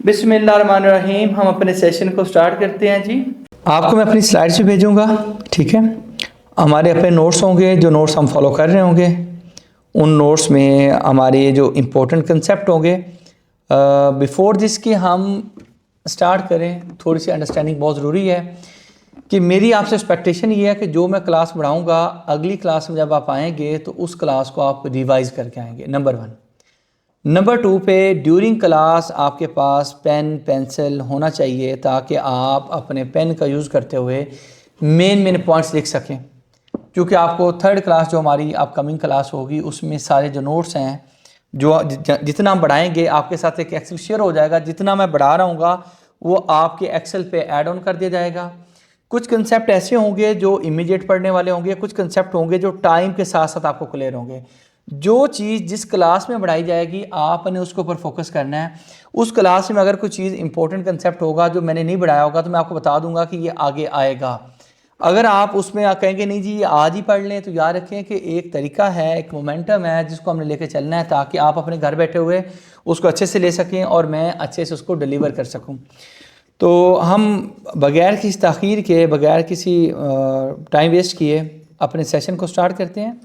बिस्मिल्लाहिर्रहमानिर्रहीम। हम अपने सेशन को स्टार्ट करते हैं जी। आपको मैं अपनी स्लाइड से भेजूंगा, ठीक है। हमारे अपने नोट्स होंगे, जो नोट्स हम फॉलो कर रहे होंगे उन नोट्स में हमारे जो इम्पोर्टेंट कंसेप्ट होंगे। बिफोर दिस कि हम स्टार्ट करें, थोड़ी सी अंडरस्टैंडिंग बहुत ज़रूरी है कि मेरी आपसे एक्सपेक्टेशन ये है कि जो मैं क्लास पढ़ाऊँगा अगली क्लास में जब आप आएंगे तो उस क्लास को आप रिवाइज करके आएंगे, नंबर 1। नंबर 2 पे ड्यूरिंग क्लास आपके पास पेन पेंसिल होना चाहिए ताकि आप अपने पेन का यूज़ करते हुए मेन पॉइंट्स लिख सकें, क्योंकि आपको थर्ड क्लास जो हमारी अपकमिंग क्लास होगी उसमें सारे जो नोट्स हैं जो जितना हम बढ़ाएंगे आपके साथ एक एक्सेल शेयर हो जाएगा। जितना मैं बढ़ा रहा हूँ वो आपके एक्सेल पे ऐड ऑन कर दिया जाएगा। कुछ कंसेप्ट ऐसे होंगे जो इमीडिएट पढ़ने वाले होंगे, कुछ कंसेप्ट होंगे जो टाइम के साथ साथ आपको क्लियर होंगे। जो चीज़ जिस क्लास में बढ़ाई जाएगी आपने उसके ऊपर फोकस करना है। उस क्लास में अगर कोई चीज़ इंपॉर्टेंट कंसेप्ट होगा जो मैंने नहीं बढ़ाया होगा तो मैं आपको बता दूंगा कि ये आगे आएगा। अगर आप उसमें कहेंगे नहीं जी ये आज ही पढ़ लें, तो याद रखें कि एक तरीका है, एक मोमेंटम है जिसको हमने लेके चलना है ताकि आप अपने घर बैठे हुए उसको अच्छे से ले सकें और मैं अच्छे से उसको डिलीवर कर सकूं। तो हम बगैर किसी ताख़ीर के, बगैर किसी टाइम वेस्ट किए अपने सेशन को स्टार्ट करते हैं।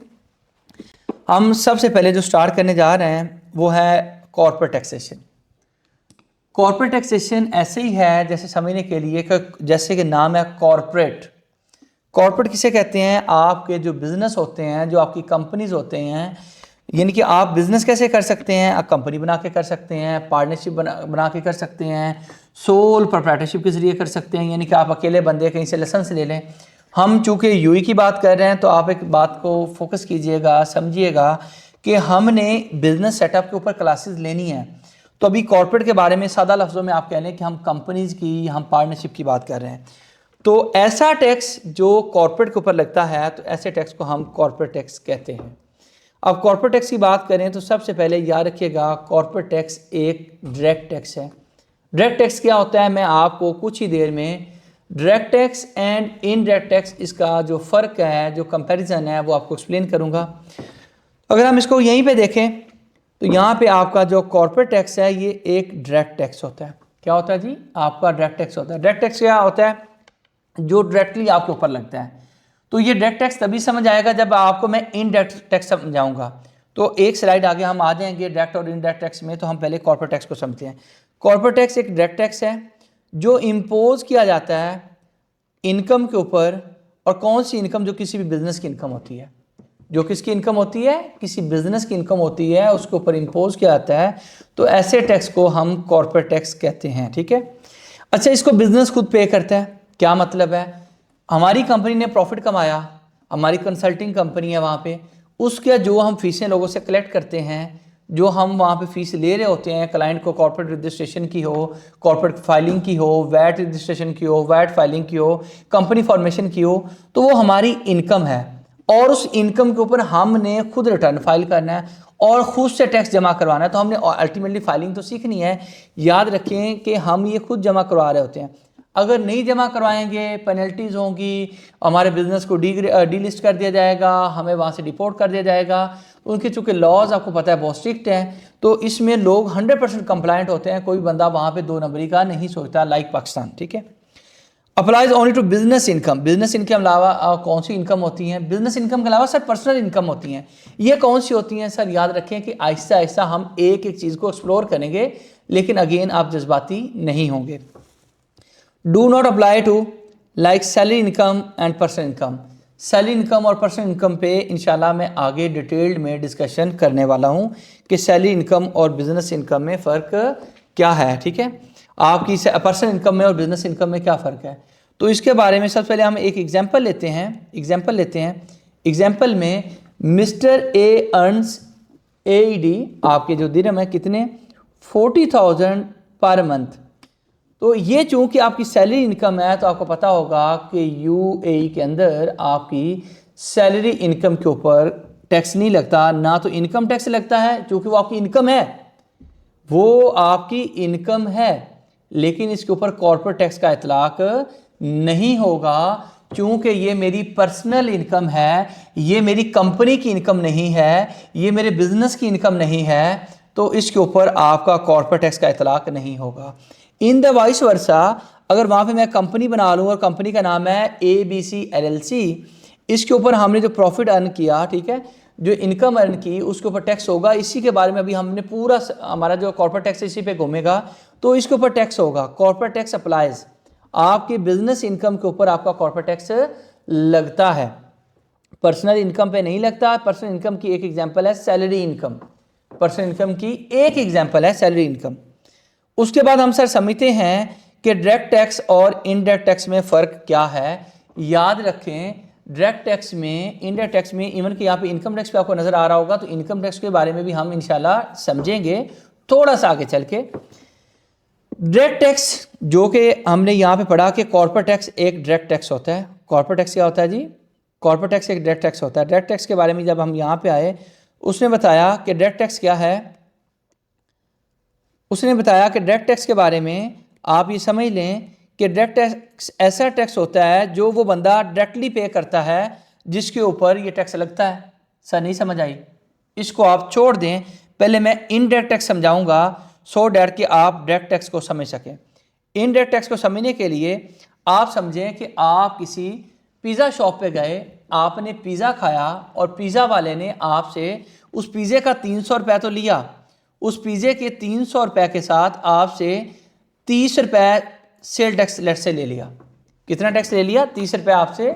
हम सबसे पहले जो स्टार्ट करने जा रहे हैं वो है कॉर्पोरेट टैक्सेशन। कॉर्पोरेट टैक्सेशन ऐसे ही है जैसे समझने के लिए कि जैसे कि नाम है कॉर्पोरेट। कॉर्पोरेट किसे कहते हैं? आपके जो बिज़नेस होते हैं, जो आपकी कंपनीज होते हैं, यानी कि आप बिज़नेस कैसे कर सकते हैं? आप कंपनी बना के कर सकते हैं, पार्टनरशिप बना के कर सकते हैं, सोल प्रोप्राइटरशिप के ज़रिए कर सकते हैं, यानी कि आप अकेले बंदे कहीं से लाइसेंस ले लें। हम चूँकि यूई की बात कर रहे हैं तो आप एक बात को फोकस कीजिएगा, समझिएगा कि हमने बिज़नेस सेटअप के ऊपर क्लासेस लेनी है। तो अभी कॉर्पोरेट के बारे में सादा लफ्ज़ों में आप कह लें कि हम कंपनीज़ की, हम पार्टनरशिप की बात कर रहे हैं। तो ऐसा टैक्स जो कॉर्पोरेट के ऊपर लगता है तो ऐसे टैक्स को हम कॉर्पोरेट टैक्स कहते हैं। अब कॉर्पोरेट टैक्स की बात करें तो सबसे पहले याद रखिएगा कॉर्पोरेट टैक्स एक डायरेक्ट टैक्स है। डायरेक्ट टैक्स क्या होता है मैं आपको कुछ ही देर में direct tax and indirect tax, इसका जो फ़र्क है, जो कंपैरिजन है वो आपको एक्सप्लेन करूंगा। अगर हम इसको यहीं पे देखें तो यहाँ पे आपका जो कॉर्पोरेट टैक्स है ये एक डायरेक्ट टैक्स होता है। क्या होता है जी? आपका डायरेक्ट टैक्स होता है। डायरेक्ट टैक्स क्या होता है? जो डायरेक्टली आपके ऊपर लगता है। तो ये डायरेक्ट टैक्स तभी समझ आएगा जब आपको मैं इनडायरेक्ट टैक्स समझाऊंगा। तो एक स्लाइड आगे हम आ जाएंगे डायरेक्ट और इनडायरेक्ट टैक्स में। तो हम पहले कॉर्पोरेट टैक्स को समझते हैं। कॉर्पोरेट टैक्स एक डायरेक्ट टैक्स है जो इम्पोज किया जाता है इनकम के ऊपर। और कौन सी इनकम? जो किसी भी बिजनेस की इनकम होती है। जो किसकी इनकम होती है? किसी बिजनेस की इनकम होती है, उसके ऊपर इम्पोज किया जाता है। तो ऐसे टैक्स को हम कॉर्पोरेट टैक्स कहते हैं, ठीक है। अच्छा, इसको बिजनेस खुद पे करता है। क्या मतलब है? हमारी कंपनी ने प्रॉफिट कमाया, हमारी कंसल्टिंग कंपनी है, वहाँ पे उसके जो हम फीसें लोगों से कलेक्ट करते हैं, जो हम वहाँ पे फीस ले रहे होते हैं क्लाइंट को, कॉर्पोरेट रजिस्ट्रेशन की हो, कॉर्पोरेट फाइलिंग की हो, वैट रजिस्ट्रेशन की हो, वैट फाइलिंग की हो, कंपनी फॉर्मेशन की हो, तो वो हमारी इनकम है। और उस इनकम के ऊपर हमने खुद रिटर्न फाइल करना है और खुद से टैक्स जमा करवाना है। तो हमने अल्टीमेटली फाइलिंग तो सीखनी है। याद रखें कि हम ये खुद जमा करवा रहे होते हैं। अगर नहीं जमा करवाएंगे पेनल्टीज़ होंगी, हमारे बिजनेस को डी लिस्ट कर दिया जाएगा, हमें वहाँ से डिपोर्ट कर दिया जाएगा। उनके चूँकि लॉज आपको पता है बहुत स्ट्रिक्ट हैं, तो इसमें लोग 100% कंप्लाइंट होते हैं। कोई बंदा वहाँ पे 2 नंबरी का नहीं सोचता, लाइक पाकिस्तान, ठीक है। Applies only to business income. Business income के अलावा कौन सी इनकम होती हैं? बिजनेस इनकम के अलावा सर पर्सनल इनकम होती हैं। ये कौन सी होती हैं सर? याद रखें कि आहिस्ता आहिस्ता हम एक एक चीज़ को एक्सप्लोर करेंगे, लेकिन अगेन आप जज्बाती नहीं होंगे। Do not apply to like salary income and personal income. Salary income और पर्सनल इनकम पे इंशाल्लाह मैं आगे डिटेल्ड में डिस्कशन करने वाला हूँ कि सैलरी इनकम और बिजनेस इनकम में फ़र्क क्या है, ठीक है। आपकी पर्सनल इनकम में और बिजनेस इनकम में क्या फ़र्क है, तो इसके बारे में सबसे पहले हम एक एग्जांपल लेते हैं। एग्जांपल में मिस्टर ए अर्न्स AED, आपके जो दिरहम है कितने? 40,000 पर मंथ। तो ये चूँकि आपकी सैलरी इनकम है तो आपको पता होगा कि UAE के अंदर आपकी सैलरी इनकम के ऊपर टैक्स नहीं लगता, ना तो इनकम टैक्स लगता है क्योंकि वो आपकी इनकम है, वो आपकी इनकम है। लेकिन इसके ऊपर कॉर्पोरेट टैक्स का इतलाक नहीं होगा क्योंकि ये मेरी पर्सनल इनकम है, ये मेरी कंपनी की इनकम नहीं है, ये मेरे बिजनेस की इनकम नहीं है। तो इसके ऊपर आपका कॉर्पोरेट टैक्स का इतलाक नहीं होगा। इन द वाइस वर्सा, अगर वहाँ पे मैं कंपनी बना लूँ और कंपनी का नाम है ABC LLC, इसके ऊपर हमने जो प्रॉफिट अर्न किया, ठीक है, जो इनकम अर्न की, उसके ऊपर टैक्स होगा। इसी के बारे में अभी हमने पूरा हमारा जो कॉर्पोरेट टैक्स इसी पे घूमेगा, तो इसके ऊपर टैक्स होगा। कॉर्पोरेट टैक्स अप्लाइज, आपकी बिजनेस इनकम के ऊपर आपका कॉर्पोरेट टैक्स लगता है, पर्सनल इनकम पे नहीं लगता। पर्सनल इनकम की एक एग्जांपल है सैलरी इनकम, पर्सनल इनकम की एक एग्जांपल है सैलरी इनकम। उसके बाद हम सर समझते हैं कि डायरेक्ट टैक्स और इनडायरेक्ट टैक्स में फ़र्क क्या है। याद रखें, डायरेक्ट टैक्स में, इनडायरेक्ट टैक्स में, इवन कि यहाँ पे इनकम टैक्स पे आपको नज़र आ रहा होगा, तो इनकम टैक्स के बारे में भी हम इंशाल्लाह समझेंगे थोड़ा सा आगे चल के। डायरेक्ट टैक्स जो कि हमने यहाँ पे पढ़ा कि कॉर्पोरेट टैक्स एक डायरेक्ट टैक्स होता है। कॉर्पोरेट टैक्स क्या होता है जी? कॉर्पोरेट टैक्स एक डायरेक्ट टैक्स होता है। डायरेक्ट टैक्स के बारे में जब हम यहाँ पे आए, उसने बताया कि डायरेक्ट टैक्स क्या है। उसने बताया कि डायरेक्ट टैक्स के बारे में आप ये समझ लें कि डायरेक्ट टैक्स ऐसा टैक्स होता है जो वो बंदा डायरेक्टली पे करता है, जिसके ऊपर ये टैक्स लगता है। सर नहीं समझ आई, इसको आप छोड़ दें, पहले मैं इनडायरेक्ट टैक्स समझाऊंगा सो डैट कि आप डायरेक्ट टैक्स को समझ सकें। इनडायरेक्ट टैक्स को समझने के लिए आप समझें कि आप किसी पिज़्ज़ा शॉप पे गए, आपने पिज़्ज़ा खाया और पिज़्ज़ा वाले ने आपसे उस पिज़्ज़े का 300 रुपये तो लिया। उस पिज़्ज़े के 300 रुपये के साथ आपसे 30 रुपये सेल टैक्स लेट से ले लिया। कितना टैक्स ले लिया? 30 रुपये आपसे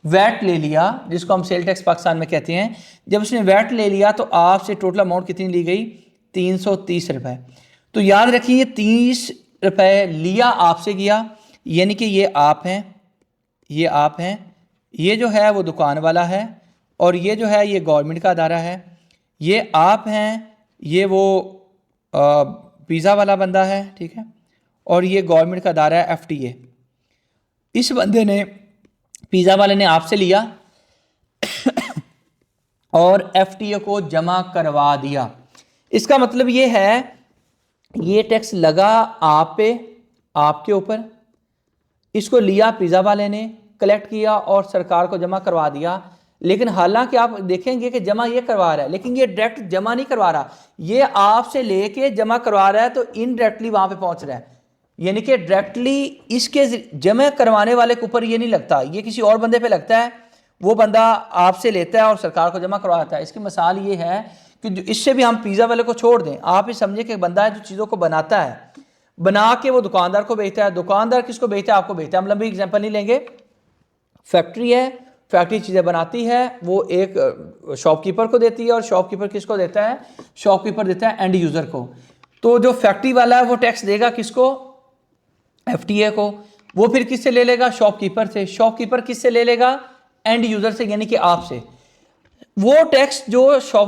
वैट ले लिया, जिसको हम सेल टैक्स पाकिस्तान में कहते हैं। जब उसने वैट ले लिया तो आपसे टोटल अमाउंट कितनी ली गई? 330 रुपये। तो याद रखिए 30 रुपये लिया आपसे गया, यानी कि ये आप हैं, ये आप हैं, ये जो है वो दुकान वाला है, और ये जो है ये गवर्नमेंट का अदारा है। ये आप हैं, ये वो पिज़्ज़ा वाला बंदा है, ठीक है, और ये गवर्नमेंट का अदारा है FTA। इस बंदे ने, पिज़्ज़ा वाले ने आपसे लिया और FTA को जमा करवा दिया। इसका मतलब ये है, ये टैक्स लगा आप पे, आपके ऊपर, इसको लिया पिज़्ज़ा वाले ने, कलेक्ट किया और सरकार को जमा करवा दिया। लेकिन हालांकि आप देखेंगे कि जमा ये करवा रहा है, लेकिन ये डायरेक्ट जमा नहीं करवा रहा, ये आपसे लेके जमा करवा रहा है, तो इनडायरेक्टली वहां पे पहुंच रहा है। यानी कि डायरेक्टली इसके जमा करवाने वाले के ऊपर ये नहीं लगता, ये किसी और बंदे पे लगता है। वो बंदा आपसे लेता है और सरकार को जमा करवाता है। इसकी मिसाल ये है कि जो इससे भी हम पिज़्ज़ा वाले को छोड़ दें, आप ये समझे कि बंदा है जो चीज़ों को बनाता है, बना के वो दुकानदार को बेचता है। दुकानदार किसको बेचता है? आपको बेचता है। हम लंबी एग्जांपल नहीं लेंगे। फैक्ट्री है, फैक्ट्री चीज़ें बनाती है, वो एक शॉपकीपर को देती है, और शॉपकीपर किसको देता है? शॉपकीपर देता है एंड यूज़र को। तो जो फैक्ट्री वाला है वो टैक्स देगा किसको? FTA को। वो फिर किससे ले लेगा? शॉपकीपर से। शॉपकीपर किससे ले लेगा? एंड यूज़र से, यानी कि आपसे। वो टैक्स जो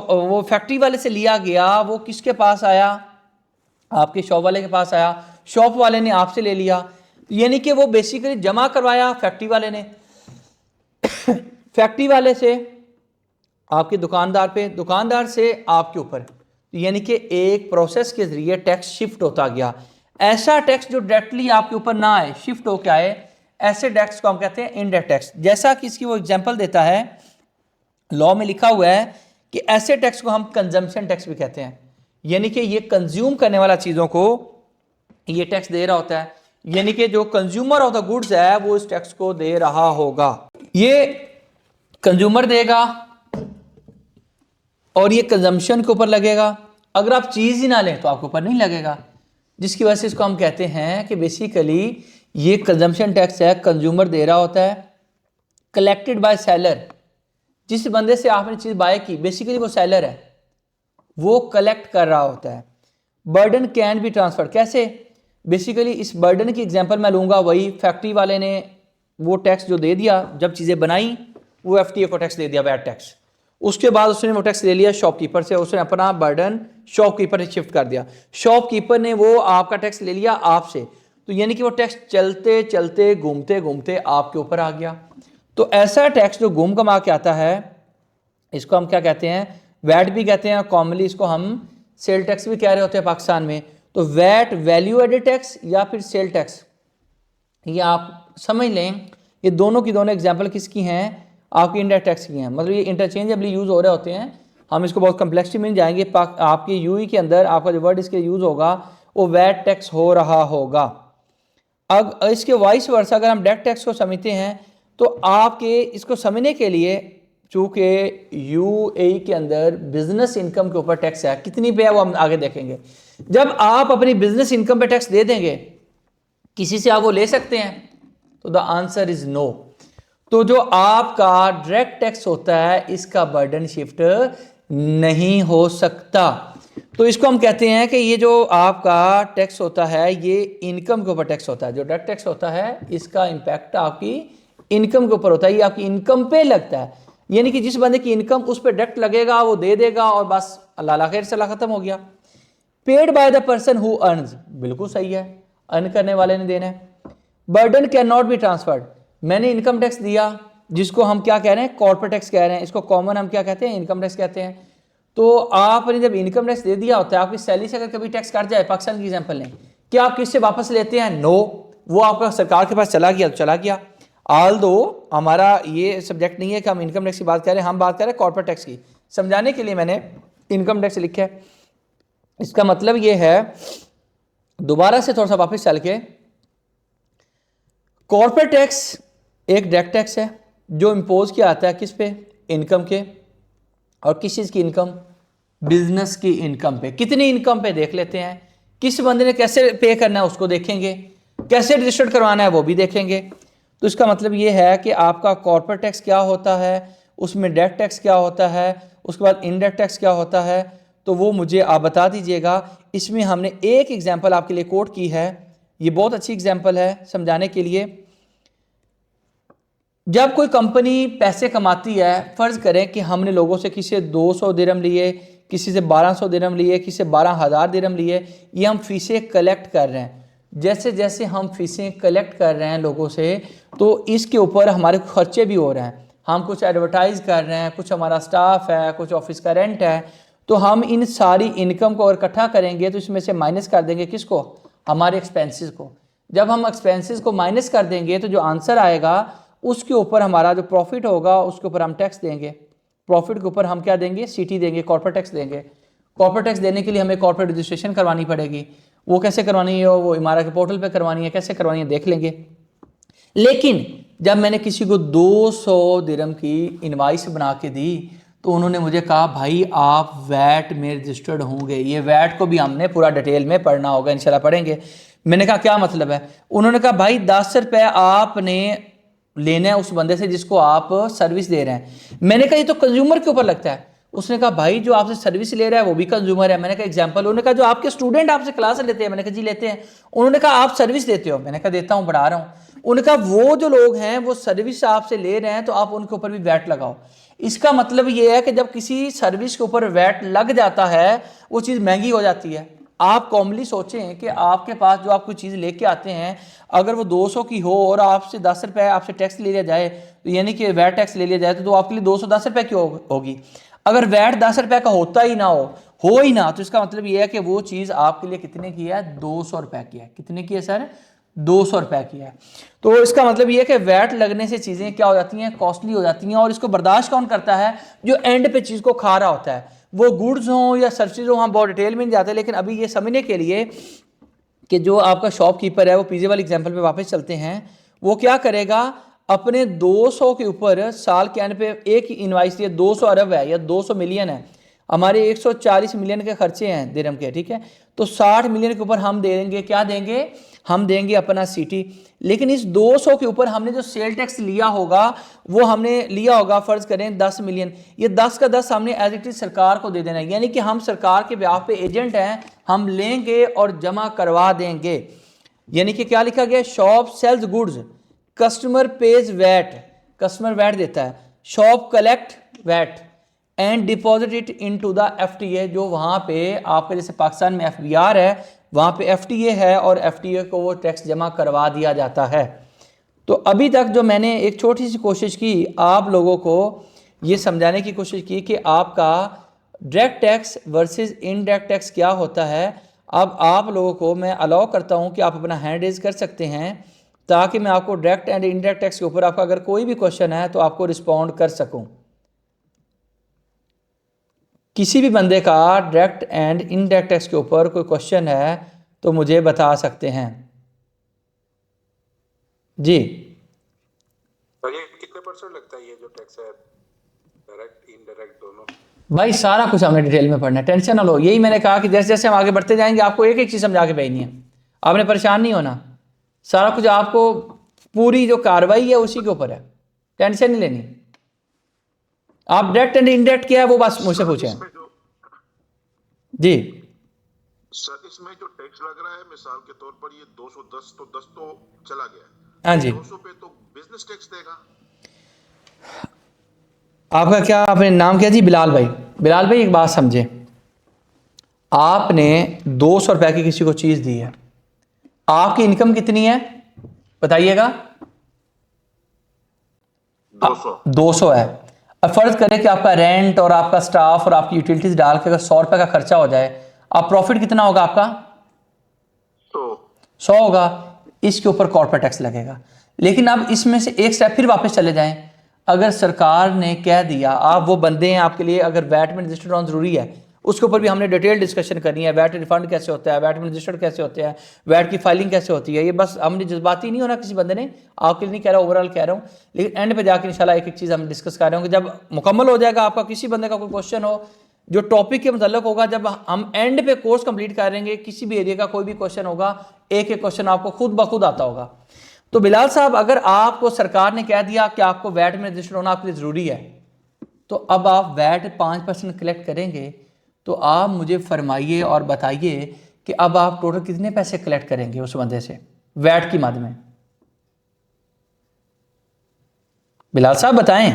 वो फैक्ट्री वाले से लिया गया, वो किसके पास आया? आपके शॉप वाले के पास आया। शॉप वाले ने आपसे ले लिया, यानी कि वो बेसिकली जमा करवाया फैक्ट्री वाले ने फैक्ट्री वाले से आपके दुकानदार पे, दुकानदार से आपके ऊपर, यानी कि एक प्रोसेस के जरिए टैक्स शिफ्ट होता गया। ऐसा टैक्स जो डायरेक्टली आपके ऊपर ना आए, शिफ्ट होकर आए, ऐसे टैक्स को हम कहते हैं इनडायरेक्ट टैक्स। जैसा कि इसकी वो एग्जांपल देता है, लॉ में लिखा हुआ है कि ऐसे टैक्स को हम कंजम्पशन टैक्स भी कहते हैं, यानी कि ये कंज्यूम करने वाला चीज़ों को ये टैक्स दे रहा होता है, यानी कि जो कंज्यूमर ऑफ द गुड्स है वो इस टैक्स को दे रहा होगा। ये कंज्यूमर देगा और ये कंजम्पशन के ऊपर लगेगा। अगर आप चीज़ ही ना लें तो आपके ऊपर नहीं लगेगा, जिसकी वजह से इसको हम कहते हैं कि बेसिकली ये कंजम्पशन टैक्स है, कंज्यूमर दे रहा होता है। कलेक्टेड बाय सेलर, जिस बंदे से आपने चीज़ बाय की, बेसिकली वो सेलर है, वो कलेक्ट कर रहा होता है। बर्डन कैन बी ट्रांसफर, कैसे? बेसिकली इस बर्डन की एग्जांपल मैं लूँगा, वही फैक्ट्री वाले ने वो टैक्स जो दे दिया, जब चीज़ें बनाई वो FTA को टैक्स दे दिया, वैट टैक्स। उसके बाद उसने वो टैक्स ले लिया शॉपकीपर से, उसने अपना बर्डन शॉपकीपर से शिफ्ट कर दिया। शॉपकीपर ने वो आपका टैक्स ले लिया आपसे, तो यानी कि वो टैक्स चलते चलते घूमते घूमते आपके ऊपर आ गया। तो ऐसा टैक्स जो घूम घमा के आता है, इसको हम क्या कहते हैं? वैट भी कहते हैं। कॉमनली इसको हम सेल टैक्स भी कह रहे होते हैं पाकिस्तान में। तो वैट वैल्यू एडेड टैक्स या फिर सेल टैक्स, ये आप समझ लें, ये दोनों की दोनों एग्जांपल किसकी हैं? आपकी इनडायरेक्ट टैक्स की हैं। मतलब ये इंटरचेंजेबली यूज़ हो रहे होते हैं, हम इसको बहुत कम्प्लेक्सिटी में जाएंगे। आपके यूई के अंदर आपका जो वर्ड इसके यूज़ होगा वो वैट टैक्स हो रहा होगा। अब इसके वाइस वर्सा अगर हम डायरेक्ट टैक्स को समझते हैं तो आपके इसको समझने के लिए, चूँकि यूएई के अंदर बिजनेस इनकम के ऊपर टैक्स है, कितनी पे है वो हम आगे देखेंगे। जब आप अपनी बिजनेस इनकम पे टैक्स दे देंगे, किसी से आप वो ले सकते हैं, तो द आंसर इज नो। तो जो आपका डायरेक्ट टैक्स होता है इसका बर्डन शिफ्ट नहीं हो सकता। तो इसको हम कहते हैं कि ये जो आपका टैक्स होता है ये इनकम के ऊपर टैक्स होता है। जो डायरेक्ट टैक्स होता है इसका इंपैक्ट आपकी इनकम के ऊपर होता है, ये आपकी इनकम पे लगता है। यानी कि जिस बंदे की इनकम उस पर डायरेक्ट लगेगा वो दे देगा और बस अल्लाह खैर सलाह खत्म हो गया। Paid by the person who earns, बिल्कुल सही है, अर्न करने वाले ने देना है। Burden can not be transferred, मैंने इनकम टैक्स दिया जिसको हम क्या कह रहे हैं, कॉर्पोरेट टैक्स कह रहे हैं, इसको कॉमन हम क्या कहते हैं, इनकम टैक्स कहते हैं। तो आपने जब इनकम टैक्स दे दिया होता है, आपकी सैलरी से अगर कभी टैक्स कट जाए, पाकिस्तान की एग्जांपल लें, क्या आप किससे वापस लेते हैं? नो, वो आपका सरकार के पास चला गया तो चला गया। आल दो हमारा ये सब्जेक्ट नहीं है कि हम इनकम टैक्स की बात करें, हम बात करें कॉर्पोरेट टैक्स की। समझाने के लिए मैंने इनकम टैक्स लिखा है। इसका मतलब ये है, दोबारा से थोड़ा सा वापस चल के, कॉर्पोरेट टैक्स एक डायरेक्ट टैक्स है जो इम्पोज किया आता है किस पे, इनकम के। और किस चीज़ की इनकम? बिजनेस की इनकम पे। कितनी इनकम पे देख लेते हैं, किस बंदे ने कैसे पे करना है उसको देखेंगे, कैसे रजिस्टर्ड करवाना है वो भी देखेंगे। तो इसका मतलब ये है कि आपका कॉर्पोरेट टैक्स क्या होता है, उसमें डायरेक्ट टैक्स क्या होता है, उसके बाद इनडायरेक्ट टैक्स क्या होता है, तो वो मुझे आप बता दीजिएगा। इसमें हमने एक एग्जाम्पल आपके लिए कोट की है, ये बहुत अच्छी एग्जाम्पल है समझाने के लिए। जब कोई कंपनी पैसे कमाती है, फ़र्ज़ करें कि हमने लोगों से किसी से 200 दिरहम लिए, किसी से 1200 दिरहम लिए, किसी से 12,000 दिरहम लिए, ये हम फ़ीसें कलेक्ट कर रहे हैं। जैसे जैसे हम फ़ीसें कलेक्ट कर रहे हैं लोगों से, तो इसके ऊपर हमारे खर्चे भी हो रहे हैं। हम कुछ एडवर्टाइज़ कर रहे हैं, कुछ हमारा स्टाफ है, कुछ ऑफिस का रेंट है। तो हम इन सारी इनकम को अगर इकट्ठा करेंगे तो इसमें से माइनस कर देंगे किसको? हमारे एक्सपेंसेस को। जब हम एक्सपेंसेस को माइनस कर देंगे तो जो आंसर आएगा उसके ऊपर हमारा जो प्रॉफिट होगा उसके ऊपर हम टैक्स देंगे। प्रॉफिट के ऊपर हम क्या देंगे? सीटी देंगे, कॉर्पोरेट टैक्स देंगे। कॉर्पोरेट टैक्स देने के लिए हमें कॉर्पोरेट रजिस्ट्रेशन करवानी पड़ेगी। वो कैसे करवानी है, वो इमारा के पोर्टल पे करवानी है, कैसे करवानी है देख लेंगे। लेकिन जब मैंने किसी को 200 दिरहम की इनवाइस बना के दी तो उन्होंने मुझे कहा भाई आप वैट में रजिस्टर्ड होंगे। ये वैट को भी हमने पूरा डिटेल में पढ़ना होगा, इंशाल्लाह पढ़ेंगे। मैंने कहा क्या मतलब है? उन्होंने कहा भाई 10 रुपये आपने लेना है उस बंदे से जिसको आप सर्विस दे रहे हैं। मैंने कहा ये तो कंज्यूमर के ऊपर लगता है। उसने कहा भाई जो आपसे सर्विस ले रहा है वो भी कंज्यूमर है। मैंने कहा एग्जांपल। उन्होंने कहा जो आपके स्टूडेंट आपसे क्लास लेते हैं। मैंने कहा जी लेते हैं। उन्होंने कहा आप सर्विस देते हो? मैंने कहा देता हूँ, बढ़ा रहा हूँ। उन्होंने कहा वो जो लोग हैं वो सर्विस आपसे ले रहे हैं तो आप उनके ऊपर भी वैट लगाओ। इसका मतलब ये है कि जब किसी सर्विस के ऊपर वैट लग जाता है वो चीज़ महंगी हो जाती है। आप कॉमनली सोचें कि आपके पास जो आप कोई चीज़ लेके आते हैं अगर वो 200 की हो और आपसे 10 रुपये आपसे टैक्स ले लिया जाए, तो यानी कि वैट टैक्स ले लिया जाए, तो आपके लिए 210 रुपये की होगी। अगर वैट 10 रुपये का होता ही ना हो ही ना, तो इसका मतलब ये है कि वो चीज़ आपके लिए कितने की है? 200 रुपये की है। कितने की है सर? 200 रुपये की है। तो इसका मतलब ये है कि वैट लगने से चीज़ें क्या हो जाती हैं? कॉस्टली हो जाती हैं। और इसको बर्दाश्त कौन करता है? जो एंड पे चीज़ को खा रहा होता है। वो गुड्स हों या सर्विसेज हों, हम बहुत डिटेल में नहीं जाते, लेकिन अभी ये समझने के लिए कि जो आपका शॉपकीपर है, वो पिज़्ज़े वाली एग्जांपल पे वापस चलते हैं। वो क्या करेगा? अपने 200 के ऊपर साल के एंड पे एक इनवाइस दिया, 200 अरब है या 200 मिलियन है, हमारे 140 मिलियन के खर्चे हैं दिरहम के, ठीक है। तो 60 मिलियन के ऊपर हम देंगे, क्या देंगे? हम देंगे अपना सीटी। लेकिन इस 200 के ऊपर हमने जो सेल टैक्स लिया होगा वो हमने लिया होगा फ़र्ज़ करें 10 मिलियन। ये 10 का 10 हमने एज इट इज़ सरकार को दे देना है। यानी कि हम सरकार के ब्याह पे एजेंट हैं, हम लेंगे और जमा करवा देंगे। यानी कि क्या लिखा गया? Shop sells goods, customer pays VAT, customer VAT देता है, shop collect VAT and deposit it into the FTA. जो वहाँ पे आपके जैसे पाकिस्तान में एफबीआर है, वहाँ पे एफटीए है और एफटीए को वो टैक्स जमा करवा दिया जाता है। तो अभी तक जो मैंने एक छोटी सी कोशिश की आप लोगों को ये समझाने की कोशिश की कि आपका direct tax versus indirect tax क्या होता है। अब आप लोगों को मैं अलाउ करता हूँ कि आप अपना हैंड रेज कर सकते हैं ताकि मैं आपको डायरेक्ट एंड इनडायरेक्ट टैक्स के ऊपर आपका अगर कोई भी क्वेश्चन है तो आपको रिस्पॉन्ड कर सकूँ। किसी भी बंदे का डायरेक्ट एंड इनडायरेक्ट टैक्स के ऊपर कोई क्वेश्चन है तो मुझे बता सकते हैं जी। और ये कितने परसेंट लगता है ये जो टैक्स है, डायरेक्ट इनडायरेक्ट दोनों? भाई सारा कुछ हमने डिटेल में पढ़ना है, टेंशन ना लो। यही मैंने कहा कि जैसे जैसे हम आगे बढ़ते जाएंगे आपको एक एक चीज़ समझा के भेजनी है, आपने परेशान नहीं होना। सारा कुछ आपको पूरी जो कार्रवाई है उसी के ऊपर है, टेंशन नहीं लेनी। आप डायरेक्ट एंड इनडायरेक्ट क्या है वो बस मुझसे पूछें जी। सर इसमें जो टैक्स लग रहा है, मिसाल के तौर पर ये 210 तो 10 तो चला गया, हाँ जी। 200 पे तो बिजनेस टैक्स देगा। आपका क्या, आपने नाम क्या जी? बिलाल भाई। बिलाल भाई एक बात समझे, आपने 200 रुपए की किसी को चीज़ दी है, आपकी इनकम कितनी है बताइएगा? 200 है। अब फर्ज करें कि आपका रेंट और आपका स्टाफ और आपकी यूटिलिटीज डाल के अगर 100 रुपए का खर्चा हो जाए, आप प्रॉफिट कितना होगा आपका? 100 होगा। इसके ऊपर कॉर्पोरेट टैक्स लगेगा। लेकिन अब इसमें से एक स्टेप फिर वापस चले जाएं, अगर सरकार ने कह दिया आप वो बंदे हैं, आपके लिए अगर वैट में रजिस्टर्ड होना जरूरी है, उसके ऊपर भी हमने डिटेल डिस्कशन करनी है। वैट रिफंड कैसे होता है, वैट में रजिस्टर्ड कैसे होते हैं, वैट की फाइलिंग कैसे होती है। ये बस हमने जज्बाती नहीं होना किसी बंदे ने, आपके लिए नहीं कह रहा, ओवरऑल कह रहा हूँ। लेकिन एंड पे जाकर इंशाल्लाह एक एक चीज़ हम डिस्कस कर रहे होंगे। जब मुकम्मल हो जाएगा, आपका किसी बंदे का कोई क्वेश्चन हो जो टॉपिक के मतलब होगा, जब हम एंड पे कोर्स कंप्लीट करेंगे, किसी भी एरिया का कोई भी क्वेश्चन होगा, एक एक क्वेश्चन आपको खुद ब खुद आता होगा। तो बिलाल साहब, अगर आपको सरकार ने कह दिया कि आपको वैट में रजिस्टर्ड होना आपके लिए ज़रूरी है, तो अब आप वैट 5% कलेक्ट करेंगे, तो आप मुझे फरमाइए और बताइए कि अब आप टोटल कितने पैसे कलेक्ट करेंगे उस बंदे से वैट की मद में? बिलाल साहब बताएं।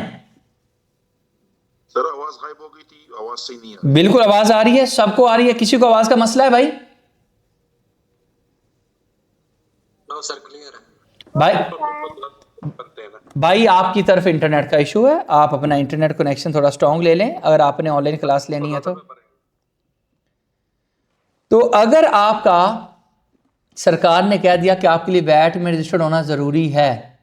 सर आवाज गायब हो गई थी, आवाज सही नहीं आ रही। बिल्कुल आवाज आ रही है, सबको आ रही है, किसी को आवाज का मसला है भाई? नो सर क्लियर है भाई आपकी तरफ इंटरनेट का इशू है, आप अपना इंटरनेट कनेक्शन थोड़ा स्ट्रांग ले लें अगर आपने ऑनलाइन क्लास लेनी है तो अगर आपका सरकार ने कह दिया कि आपके लिए वैट में रजिस्टर्ड होना ज़रूरी है,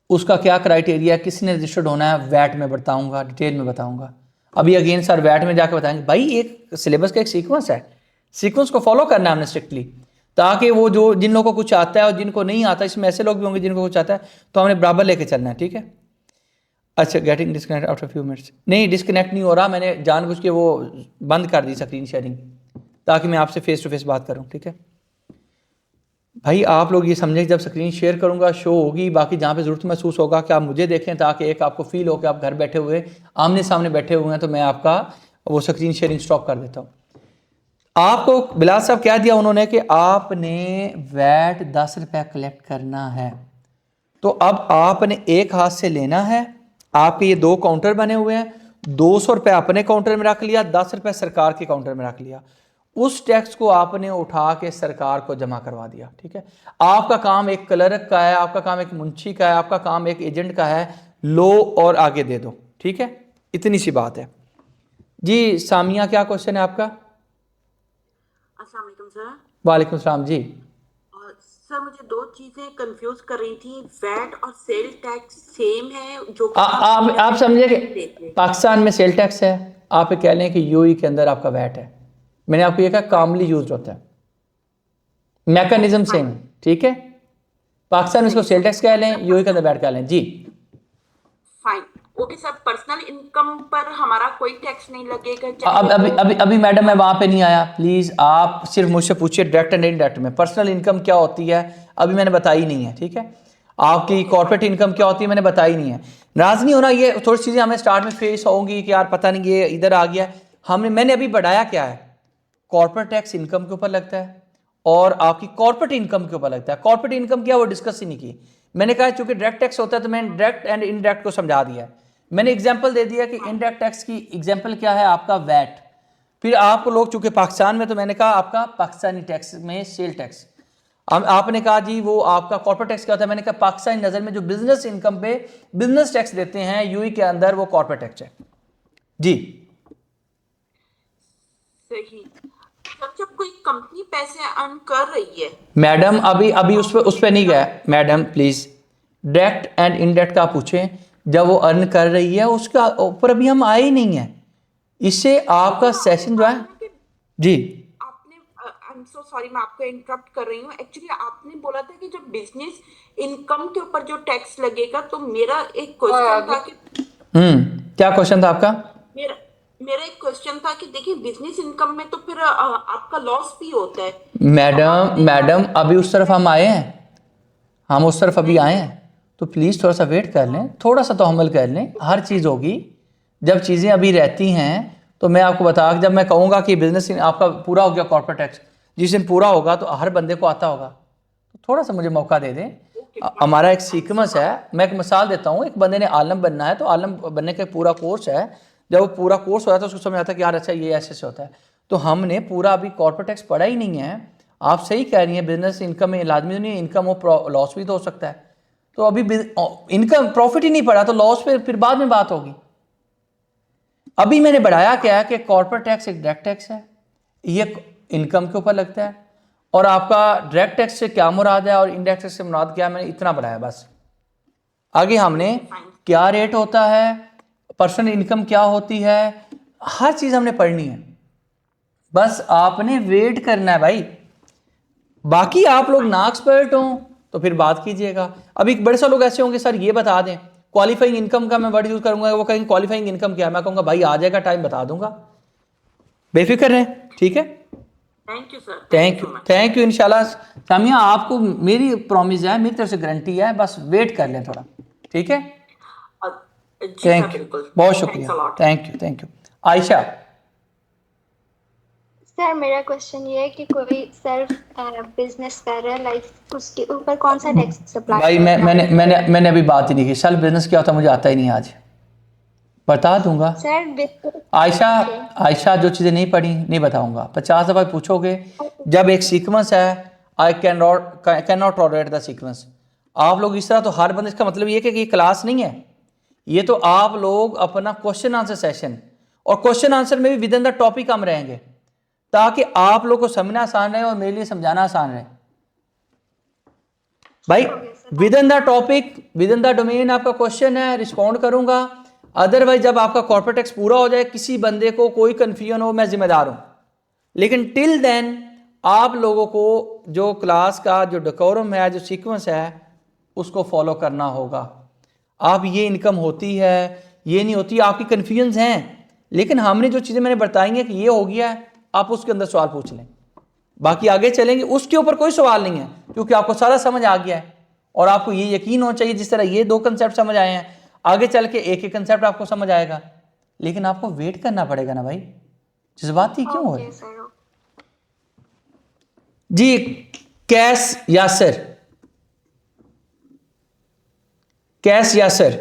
उसका क्या क्राइटेरिया, किसने रजिस्टर्ड होना है, वैट में बताऊंगा, डिटेल में बताऊंगा। अभी अगेन सर वैट में जाकर बताएंगे। भाई एक सिलेबस का एक सीक्वेंस है, सीक्वेंस को फॉलो करना है हमने स्ट्रिक्टली, ताकि वो जो जिन लोगों को कुछ आता है और जिनको नहीं आता, इसमें ऐसे लोग भी होंगे जिनको कुछ आता है, तो हमने बराबर लेके चलना है, ठीक है। अच्छा, getting disconnect after few minutes, नहीं डिस्कनेक्ट नहीं हो रहा, मैंने जानबूझ के वो बंद कर दी स्क्रीन शेयरिंग, ताकि मैं आपसे फेस टू फेस बात करूँ, ठीक है। भाई आप लोग ये समझें, जब स्क्रीन शेयर करूंगा शो होगी, बाकी जहाँ पे ज़रूरत महसूस होगा कि आप मुझे देखें, ताकि एक आपको फील हो कि आप घर बैठे हुए आमने सामने बैठे हुए हैं, तो मैं आपका वो स्क्रीन शेयरिंग स्टॉप कर देता हूँ। आपको बिलाल साहब क्या दिया उन्होंने कि आपने वैट 10 रुपये कलेक्ट करना है, तो अब आपने एक हाथ से लेना है। आपके ये 2 काउंटर बने हुए हैं, 200 रुपये अपने काउंटर में रख लिया, 10 रुपये सरकार के काउंटर में रख लिया। उस टैक्स को आपने उठा के सरकार को जमा करवा दिया, ठीक है। आपका काम एक क्लर्क का है, आपका काम एक मुंशी का है, आपका काम एक एजेंट का है, लो और आगे दे दो, ठीक है। इतनी सी बात है जी। सामिया क्या क्वेश्चन है आपका? अस्सलाम वालेकुम सर। वालेकुम सलाम जी। सर मुझे 2 चीजें कंफ्यूज कर रही थी, वैट और सेल टैक्स सेम है जो आप समझे कि पाकिस्तान में सेल टैक्स है, आप कह लें कि यूएई के अंदर आपका वैट है। मैंने आपको ये कहा कॉमनली यूज होता है, मैकेनिज्म सेम है, ठीक है। पाकिस्तान में इसको सेल टैक्स कह लें, यूएई के अंदर वैट कह लें जी। Fine, okay sir. Personal income पर हमारा कोई टैक्स नहीं लगेगा? अभी मैडम मैं वहां पे नहीं आया, प्लीज आप सिर्फ मुझसे पूछिए डायरेक्ट एंड इनडायरेक्ट में पर्सनल इनकम क्या होती है, अभी मैंने बताई नहीं है, ठीक है। आपकी कॉर्पोरेट इनकम क्या होती है मैंने बताई नहीं है। नाराज नहीं होना, ये थोड़ी चीजें हमें स्टार्ट में फेस होंगी कि यार पता नहीं ये इधर आ गया। मैंने अभी बढ़ाया क्या है, कॉर्पोरेट टैक्स इनकम के ऊपर लगता है और आपकी कॉर्पोरेट इनकम के ऊपर लगता है। कॉर्पोरेट इनकम क्या, वो डिस्कस ही नहीं की। मैंने कहा चूंकि डायरेक्ट टैक्स होता है तो मैंने डायरेक्ट एंड इनडायरेक्ट को समझा दिया। मैंने एग्जांपल दे दिया कि इनडायरेक्ट टैक्स की एग्जांपल क्या है, आपका वैट। फिर आपको लोग चूंकि पाकिस्तान में, तो मैंने कहा आपका पाकिस्तानी टैक्स में सेल टैक्स। आपने कहा जी वो आपका कॉर्पोरेट टैक्स क्या होता है, मैंने कहा पाकिस्तानी नज़र में जो बिजनेस इनकम पे बिजनेस टैक्स देते हैं यूएई के अंदर, वो कॉर्पोरेट टैक्स है जी। सही। जब कोई कंपनी पैसे अर्न कर रही है मैडम, अभी उस पर नहीं गया madam, please direct and indirect का पूछें। जब वो अर्न कर रही है उसका ऊपर अभी हम आए ही नहीं है। इससे आपका सेशन जो है जी आपने आई एम सो सॉरी, मैं आपको इंटरप्ट कर रही हूँ। एक्चुअली आपने बोला था कि जब बिजनेस इनकम के ऊपर जो टैक्स लगेगा, तो मेरा एक क्वेश्चन था कि क्या क्वेश्चन था आपका? मेरा मेरा एक क्वेश्चन था कि देखिए, बिजनेस इनकम में तो फिर आपका लॉस भी होता है। तो मैडम आपने मैडम अभी उस तरफ हम आए हैं, हम उस तरफ अभी नहीं आए नहीं, हैं, तो प्लीज़ थोड़ा सा वेट कर लें, थोड़ा सा तो हमल कर लें, हर चीज़ होगी। जब चीज़ें अभी रहती हैं तो मैं आपको बता, जब मैं कहूँगा कि बिजनेस आपका पूरा हो गया कॉर्पोरेट टैक्स, जिस दिन पूरा होगा तो हर बंदे को आता होगा, तो थोड़ा सा मुझे मौका दे दें। ओके हमारा एक फाइन, सीक्वेंस है, मैं एक मिसाल देता हूँ। एक बंदे ने आलम बनना है, तो आलम बनने का पूरा कोर्स है। जब वो पूरा कोर्स हो जाता है तो उसको समझ आता है कि यार अच्छा ये ऐसे से होता है। तो हमने पूरा अभी कॉर्पोरेट टैक्स पढ़ा ही नहीं है। आप सही कह रही हैं, बिजनेस इनकम में लाजमी तो नहीं है, इनकम हो लॉस भी तो हो सकता है। तो अभी इनकम प्रॉफिट ही नहीं पड़ा तो लॉस पे फिर बाद में बात होगी। अभी मैंने बढ़ाया क्या है कि कॉर्पोरेट टैक्स एक डायरेक्ट टैक्स है, ये इनकम के ऊपर लगता है, और आपका डायरेक्ट टैक्स से क्या मुराद है और इनडायरेक्ट टैक्स से मुराद क्या है, मैंने इतना बढ़ाया बस। आगे हमने क्या रेट होता है, पर्सनल इनकम क्या होती है, हर चीज़ हमने पढ़नी है। बस आपने वेट करना है भाई। बाकी आप लोग ना एक्सपर्ट हो तो फिर बात कीजिएगा। अभी बड़े सारे लोग ऐसे होंगे, सर ये बता दें क्वालिफाइंग इनकम का मैं वर्ड यूज करूंगा, वो कहेंगे क्वालिफाइंग इनकम क्या है, मैं कहूंगा भाई आ जाएगा टाइम बता दूंगा, बेफिक्र रहें, ठीक है। Thank you sir, thank so you, much. Thank you. इंशाल्लाह सामिया आपको मेरी प्रॉमिस है, मेरी तरफ से गारंटी है, बस वेट कर लें थोड़ा, ठीक है। जी सर, थैंक यू, बिल्कुल। बहुत थैंक्स शुक्रिया, a lot. Thank you, thank you. Ayesha, sir मेरा क्वेश्चन ये है कि कोई सेल्फ बिजनेस कर रहा है, लाइक उसके ऊपर कौन सा टैक्स अप्लाई भाई होगा? मैंने अभी बात ही नहीं की। सेल्फ बिजनेस क्या होता है मुझे आता ही नहीं, आज बता दूंगा। Sir business, Ayesha, okay Ayesha जो चीज़ें नहीं पढ़ी नहीं बताऊंगा, 50 दफ़ा पूछोगे। जब एक सीक्वेंस है, I can not tolerate the sequence. आप लोग इस तरह, तो हर बंदे, इसका मतलब ये कि ये क्लास नहीं है, ये तो आप लोग अपना क्वेश्चन आंसर सेशन, और क्वेश्चन आंसर में भी विद इन द टॉपिक हम रहेंगे, ताकि आप लोग को समझना आसान रहे और मेरे लिए समझाना आसान रहे। भाई with in the topic, with in the domain आपका क्वेश्चन है, रिस्पॉन्ड करूंगा। अदरवाइज जब आपका कॉर्पोरेट टैक्स पूरा हो जाए, किसी बंदे को कोई कंफ्यूजन हो, मैं जिम्मेदार हूं। लेकिन टिल देन आप लोगों को जो क्लास का जो डेकोरम है, जो सीक्वेंस है, उसको फॉलो करना होगा। आप ये इनकम होती है, ये नहीं होती, आपकी कन्फ्यूजन हैं, लेकिन हमने जो चीज़ें मैंने बताई हैं कि ये हो गया है, आप उसके अंदर सवाल पूछ लें। बाकी आगे चलेंगे, उसके ऊपर कोई सवाल नहीं है, क्योंकि आपको सारा समझ आ गया है। और आपको ये यकीन होना चाहिए, जिस तरह ये दो कंसेप्ट समझ आए हैं, आगे चल के एक एक कंसेप्ट आपको समझ आएगा। लेकिन आपको वेट करना पड़ेगा ना भाई, जज्बाती क्यों हो रहे ओके सर। जी। कैस यासर, कैस यासर,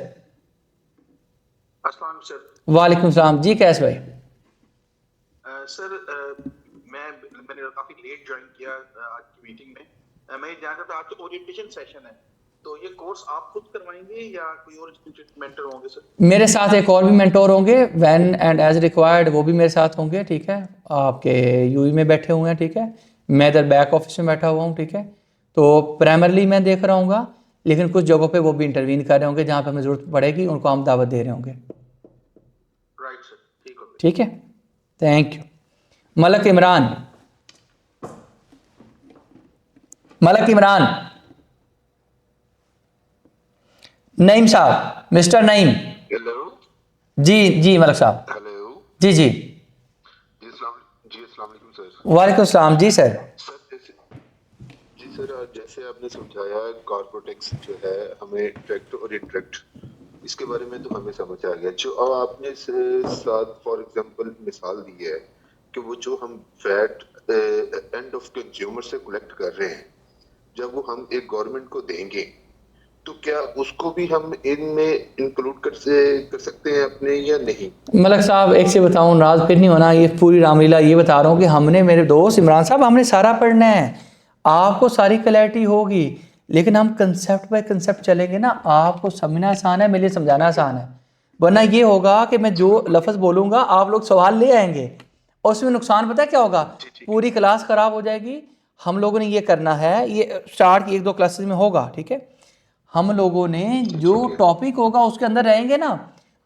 अस्सलाम सर। वालेकुम सलाम जी। कैस भाई, सर मैंने काफी लेट ज्वाइन किया आज की मीटिंग में। मैं ये जानना था, आज तो ओरिएंटेशन सेशन है, तो ये कोर्स आप खुद करवाएंगे या कोई और इंस्टीट्यूट मेंटर होंगे सर? मेरे साथ एक और भी मेंटोर होंगे, व्हेन एंड एज रिक्वायर्ड, वो भी मेरे साथ होंगे, ठीक है। आपके यूई में बैठे हुए हैं, ठीक है। मैं इधर बैक ऑफिस में बैठा हुआ हूँ, ठीक है। तो प्राइमरली मैं देख रहा हूँ, लेकिन कुछ जगहों पे वो भी इंटरवीन कर रहे होंगे, जहाँ पे हमें ज़रूरत पड़ेगी उनको हम दावत दे रहे होंगे। राइट सर, ठीक हो गया। ठीक है, थैंक यू। मलक इमरान, मलक इमरान, नईम साहब, मिस्टर नईम। हेलो, जी जी मलक साहब, हेलो जी जी, जी, अस्सलाम वालेकुम सर। वालेकुम सलाम जी सर। सर जी सर, जैसे आपने समझाया कॉर्पोरेट टैक्स जो है हमें डायरेक्ट और इनडायरेक्ट, इसके बारे में तो हमें समझ आ गया। जो अब आपने साथ फॉर एग्जांपल मिसाल दी है कि वो जो हम वैट एंड ऑफ कंज्यूमर से कलेक्ट कर रहे हैं, जब वो हम एक गवर्नमेंट को देंगे, तो क्या उसको भी हम इनमें इंक्लूड कर सकते हैं अपने, या नहीं? मलक साहब एक से बताऊं, नाराज फिर नहीं होना, ये पूरी रामलीला ये बता रहा हूँ कि हमने, मेरे दोस्त इमरान साहब, हमने सारा पढ़ना है, आपको सारी क्लैरिटी होगी, लेकिन हम कंसेप्ट बाय कंसेप्ट चलेंगे ना, आपको समझना आसान है, मेरे लिए समझाना आसान है। वरना ये होगा कि मैं जो लफ्ज़ बोलूँगा आप लोग सवाल ले आएंगे, और उसमें नुकसान पता है क्या होगा, पूरी क्लास ख़राब हो जाएगी। हम लोगों ने ये करना है, ये स्टार्ट की 1-2 क्लासेस में होगा, ठीक है। हम लोगों ने जो टॉपिक होगा उसके अंदर रहेंगे ना,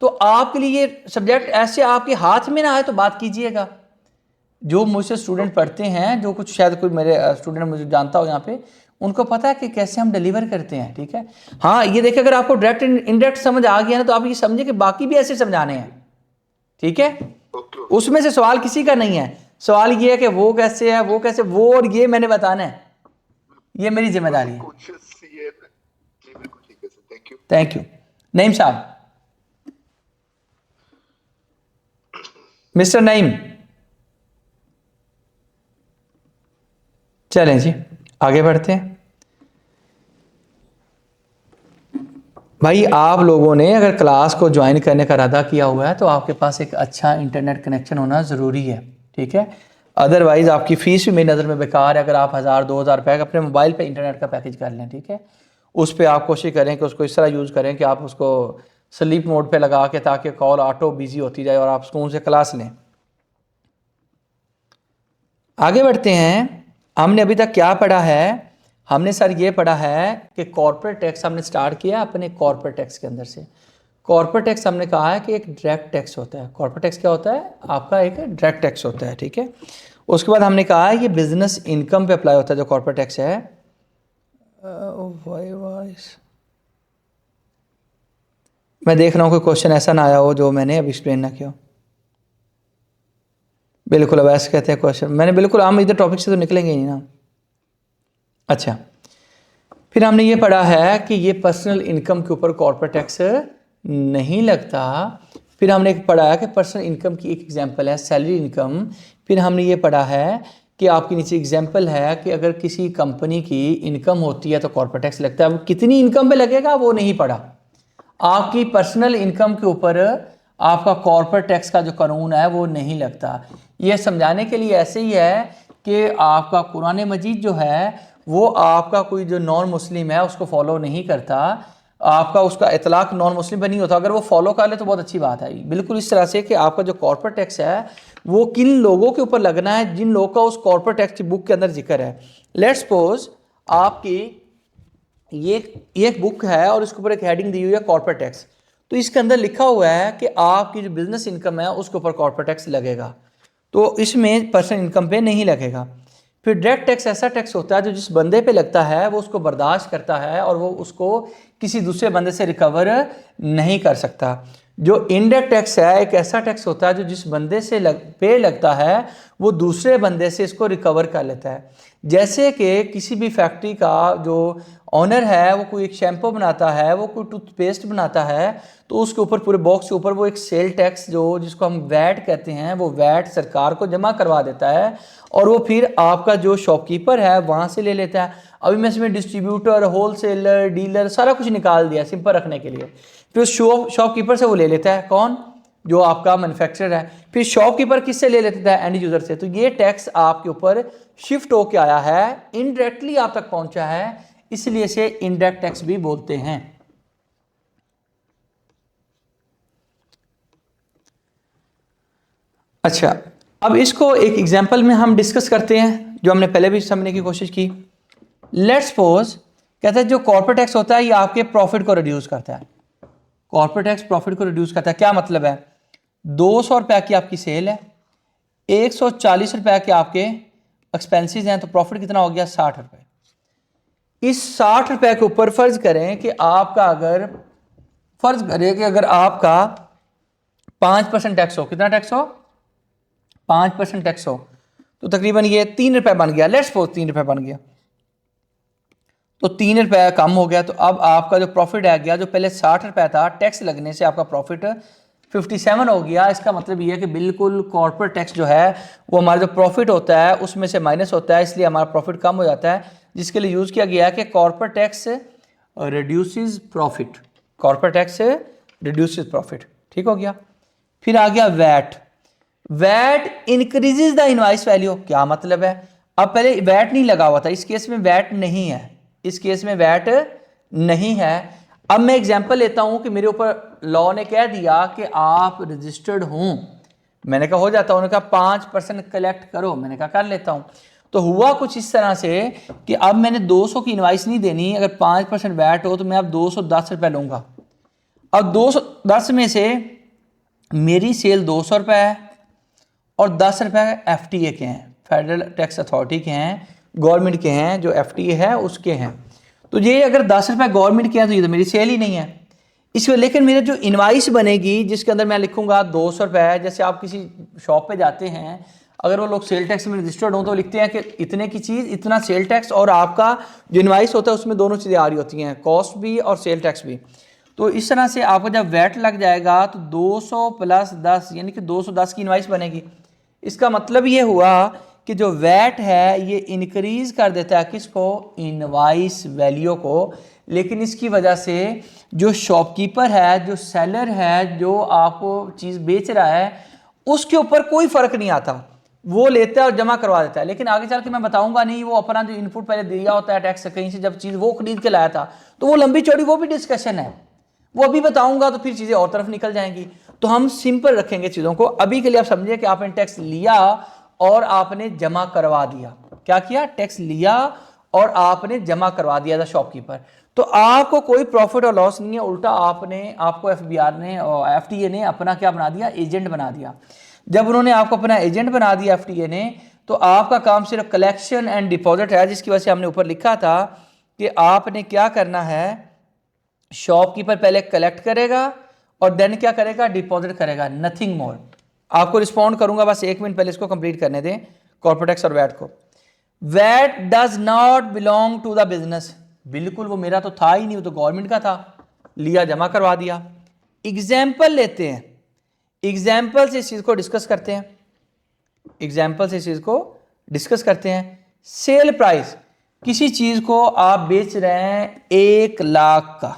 तो आपके लिए ये सब्जेक्ट ऐसे आपके हाथ में ना आए तो बात कीजिएगा। जो मुझसे स्टूडेंट पढ़ते हैं, जो कुछ शायद कोई मेरे स्टूडेंट मुझे जानता हो यहाँ पे, उनको पता है कि कैसे हम डिलीवर करते हैं, ठीक है। हाँ ये देखिए, अगर आपको डायरेक्ट इनडायरेक्ट समझ आ गया ना तो आप ये समझे कि बाकी भी ऐसे समझाने हैं, ठीक है। उसमें से सवाल किसी का नहीं है, सवाल ये है कि वो कैसे है, वो कैसे, वो और ये मैंने बताना है, ये मेरी जिम्मेदारी है। Thank you. नईम साहब, मिस्टर नईम, चलें जी आगे बढ़ते हैं। भाई आप लोगों ने अगर क्लास को ज्वाइन करने का इरादा किया हुआ है तो आपके पास एक अच्छा इंटरनेट कनेक्शन होना ज़रूरी है, ठीक है। अदरवाइज़ आपकी फ़ीस भी मेरी नज़र में बेकार है। अगर आप 1000-2000 रुपये का अपने मोबाइल पे इंटरनेट का पैकेज कर लें, ठीक है, उस पर आप कोशिश करें कि उसको इस तरह यूज़ करें कि आप उसको स्लीप मोड पे लगा के, ताकि कॉल ऑटो बिजी होती जाए और आप सुकून से क्लास लें। आगे बढ़ते हैं। हमने अभी तक क्या पढ़ा है? हमने सर ये पढ़ा है कि कॉर्पोरेट टैक्स हमने स्टार्ट किया अपने कॉर्पोरेट टैक्स के अंदर से। कॉर्पोरेट टैक्स हमने कहा है कि एक डायरेक्ट टैक्स होता है। कॉर्पोरेट टैक्स क्या होता है? आपका एक डायरेक्ट टैक्स होता है, ठीक है। उसके बाद हमने कहा है ये बिजनेस इनकम पे अप्लाई होता है जो कॉर्पोरेट टैक्स है। मैं देख रहा हूँ कोई क्वेश्चन ऐसा ना आया हो जो मैंने अभी एक्सप्लेन ना किया। बिल्कुल अब ऐसे कहते हैं क्वेश्चन, मैंने बिल्कुल, हम इधर टॉपिक से तो निकलेंगे ही ना। अच्छा, फिर हमने ये पढ़ा है कि ये पर्सनल इनकम के ऊपर कॉर्पोरेट टैक्स नहीं लगता। फिर हमने पढ़ा है कि पर्सनल इनकम की एक एग्जांपल है सैलरी इनकम। फिर हमने ये पढ़ा है कि आपके नीचे एग्जांपल है कि अगर किसी कंपनी की इनकम होती है तो कॉर्पोरेट टैक्स लगता है। अब कितनी इनकम पे लगेगा वो नहीं पढ़ा। आपकी पर्सनल इनकम के ऊपर आपका कॉर्पोरेट टैक्स का जो कानून है वो नहीं लगता। ये समझाने के लिए ऐसे ही है कि आपका कुरान मजीद जो है वो आपका कोई जो नॉन मुस्लिम है उसको फॉलो नहीं करता। आपका उसका इतलाक नॉन मुस्लिम पर नहीं होता। अगर वो फॉलो कर ले तो बहुत अच्छी बात है। बिल्कुल इस तरह से कि आपका जो कॉर्पोरेट टैक्स है वो किन लोगों के ऊपर लगना है जिन लोगों का उस कॉर्पोरेट टैक्स की बुक के अंदर जिक्र है। लेट्स सपोज आपकी ये एक बुक है और इसके ऊपर एक हेडिंग दी हुई है कॉर्पोरेट टैक्स। तो इसके अंदर लिखा हुआ है कि आपकी जो बिजनेस इनकम है उसके ऊपर कॉर्पोरेट टैक्स लगेगा, तो इसमें पर्सनल इनकम पे नहीं लगेगा। फिर डायरेक्ट टैक्स ऐसा टैक्स होता है जो जिस बंदे पे लगता है वो उसको बर्दाश्त करता है और वो उसको किसी दूसरे बंदे से रिकवर नहीं कर सकता। जो इनडायरेक्ट टैक्स है एक ऐसा टैक्स होता है जो जिस बंदे से पे लगता है वो दूसरे बंदे से इसको रिकवर कर लेता है। जैसे कि किसी भी फैक्ट्री का जो ऑनर है वो कोई एक शैम्पू बनाता है, वो कोई टूथपेस्ट बनाता है, तो उसके ऊपर पूरे बॉक्स के ऊपर वो एक सेल टैक्स जो जिसको हम वैट कहते हैं वो वैट सरकार को जमा करवा देता है और वो फिर आपका जो शॉपकीपर है वहाँ से ले लेता है। अभी मैं इसमें डिस्ट्रीब्यूटर, होलसेलर, डीलर सारा कुछ निकाल दिया सिंपल रखने के लिए। फिर उस शॉपकीपर से वो ले लेता है, कौन? जो आपका मैन्युफैक्चरर है। फिर शॉपकीपर किससे ले लेता है? एंड यूज़र से। तो ये टैक्स आपके ऊपर शिफ्ट होके आया है, इनडायरेक्टली आप तक पहुंचा है, इसलिए से इनडायरेक्ट टैक्स भी बोलते हैं। अच्छा, अब इसको एक एग्जांपल में हम डिस्कस करते हैं जो हमने पहले भी समझने की कोशिश की। लेट्स सपोज कहते हैं जो कॉर्पोरेट टैक्स होता है ये आपके प्रॉफिट को रिड्यूस करता है। कॉर्पोरेट टैक्स प्रॉफिट को रिड्यूस करता है। क्या मतलब है? 200 रुपये की आपकी सेल है, 140 रुपये के आपके एक्सपेंसेस हैं, तो प्रॉफिट कितना हो गया? 60 रुपये। इस 60 रुपये के ऊपर फर्ज करें कि आपका अगर आपका 5% टैक्स हो, कितना टैक्स हो? 5% टैक्स हो, तो तकरीबन ये 3 रुपये बन गया। लेट्स सपोज 3 रुपये बन गया, तो 3 रुपये कम हो गया। तो अब आपका जो प्रॉफिट आ गया, जो पहले 60 रुपये था, टैक्स लगने से आपका प्रॉफिट 57 हो गया। इसका मतलब ये है कि बिल्कुल कॉर्पोरेट टैक्स जो है वो हमारा जो प्रॉफिट होता है उसमें से माइनस होता है, इसलिए हमारा प्रॉफिट कम हो जाता है, जिसके लिए यूज़ किया गया है कि corporate tax reduces profit. Corporate tax reduces profit, ठीक हो गया। फिर आ गया VAT. VAT increases the invoice value. क्या मतलब है? अब पहले वैट नहीं लगा हुआ था, इस केस में वैट नहीं है, इस केस में वैट नहीं है। अब मैं एग्जांपल लेता हूं कि मेरे ऊपर लॉ ने कह दिया कि आप रजिस्टर्ड हों, मैंने कहा हो जाता, उन्होंने कहा 5% कलेक्ट करो, मैंने कहा कर लेता हूं। तो हुआ कुछ इस तरह से कि अब मैंने 200 की इनवाइस नहीं देनी, अगर 5% वैट हो तो मैं अब 210 रुपये लूँगा। अब 200 210 में से मेरी सेल 200 रुपये है और 10 रुपये FTA के हैं, फेडरल टैक्स अथॉरिटी के हैं, गवर्नमेंट के हैं, जो FTA है उसके हैं। तो ये अगर 10 रुपये गवर्नमेंट के हैं तो ये तो मेरी सेल ही नहीं है इसमें। लेकिन मेरे जो इनवाइस बनेगी जिसके अंदर मैं लिखूंगा 200 रुपये, जैसे आप किसी शॉप पे जाते हैं, अगर वो लोग सेल टैक्स में रजिस्टर्ड हों तो लिखते हैं कि इतने की चीज़ इतना सेल टैक्स, और आपका जो इनवाइस होता है उसमें दोनों चीज़ें आ रही होती हैं, कॉस्ट भी और सेल टैक्स भी। तो इस तरह से आपका जब वैट लग जाएगा तो 200 + 10 यानी कि 210 की इनवाइस बनेगी। इसका मतलब ये हुआ कि जो वैट है ये इंक्रीज़ कर देता है किसको, इनवाइस वैल्यू को। लेकिन इसकी वजह से जो शॉपकीपर है, जो सेलर है, जो आपको चीज़ बेच रहा है, उसके ऊपर कोई फ़र्क नहीं आता, वो लेता है और जमा करवा देता है। लेकिन आगे चल के मैं बताऊंगा नहीं, वो अपना जो इनपुट पहले दिया होता है टैक्स कहीं से, जब चीज़ वो खरीद के लाया था, तो वो लंबी चौड़ी वो भी डिस्कशन है, वो अभी बताऊंगा तो फिर चीज़ें और तरफ निकल जाएंगी। तो हम सिंपल रखेंगे चीज़ों को। अभी के लिए आप समझिए कि आपने टैक्स लिया और आपने जमा करवा दिया। क्या किया, टैक्स लिया और आपने जमा करवा दिया था शॉपकीपर। तो आपको कोई प्रॉफिट और लॉस नहीं है, उल्टा आपको FBR ने और FTA ने अपना क्या बना दिया, एजेंट बना दिया। जब उन्होंने आपको अपना एजेंट बना दिया FTA ने, तो आपका काम सिर्फ कलेक्शन एंड डिपॉजिट है, जिसकी वजह से हमने ऊपर लिखा था कि आपने क्या करना है, शॉपकीपर पहले कलेक्ट करेगा और देन क्या करेगा, डिपॉजिट करेगा, नथिंग मोर। आपको रिस्पॉन्ड करूंगा, बस 1 मिनट पहले इसको कंप्लीट करने दें, कॉर्पोरेट टैक्स और वैट को। VAT does not belong to the business, बिल्कुल वो मेरा तो था ही नहीं, वो तो गवर्नमेंट का था, लिया जमा करवा दिया। एग्जाम्पल लेते हैं, एग्जाम्पल से इस चीज़ को डिस्कस करते हैं, एग्जाम्पल से इस चीज़ को डिस्कस करते हैं। सेल प्राइस, किसी चीज़ को आप बेच रहे हैं 1 लाख का,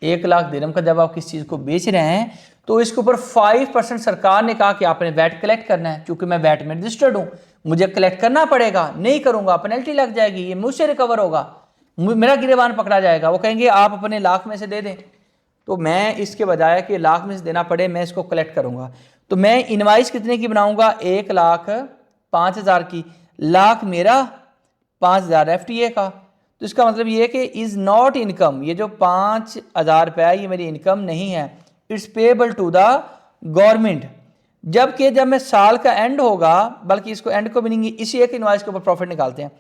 1 लाख दिरहम का जब आप किसी चीज़ को बेच रहे हैं तो इसके ऊपर 5% सरकार ने कहा कि आपने वैट कलेक्ट करना है। चूंकि मैं वैट में रजिस्टर्ड हूँ, मुझे कलेक्ट करना पड़ेगा, नहीं करूँगा पेनल्टी लग जाएगी, ये मुझसे रिकवर होगा, मेरा गिरेबान पकड़ा जाएगा। वो कहेंगे आप अपने लाख में से दे दें, तो मैं इसके बजाय कि लाख में से देना पड़े, मैं इसको कलेक्ट करूँगा। तो मैं इनवाइस कितने की बनाऊँगा, 1,05,000 की, लाख मेरा, 5,000 FTA का। तो इसका मतलब ये है कि इज़ नॉट इनकम, ये जो 5,000 रुपये है ये मेरी इनकम नहीं है, it's payable to the government. जबकि जब मैं साल का एंड होगा, बल्कि इसको एंड को भी नहीं, इसी एक इनवाइस के ऊपर प्रॉफिट निकालते हैं।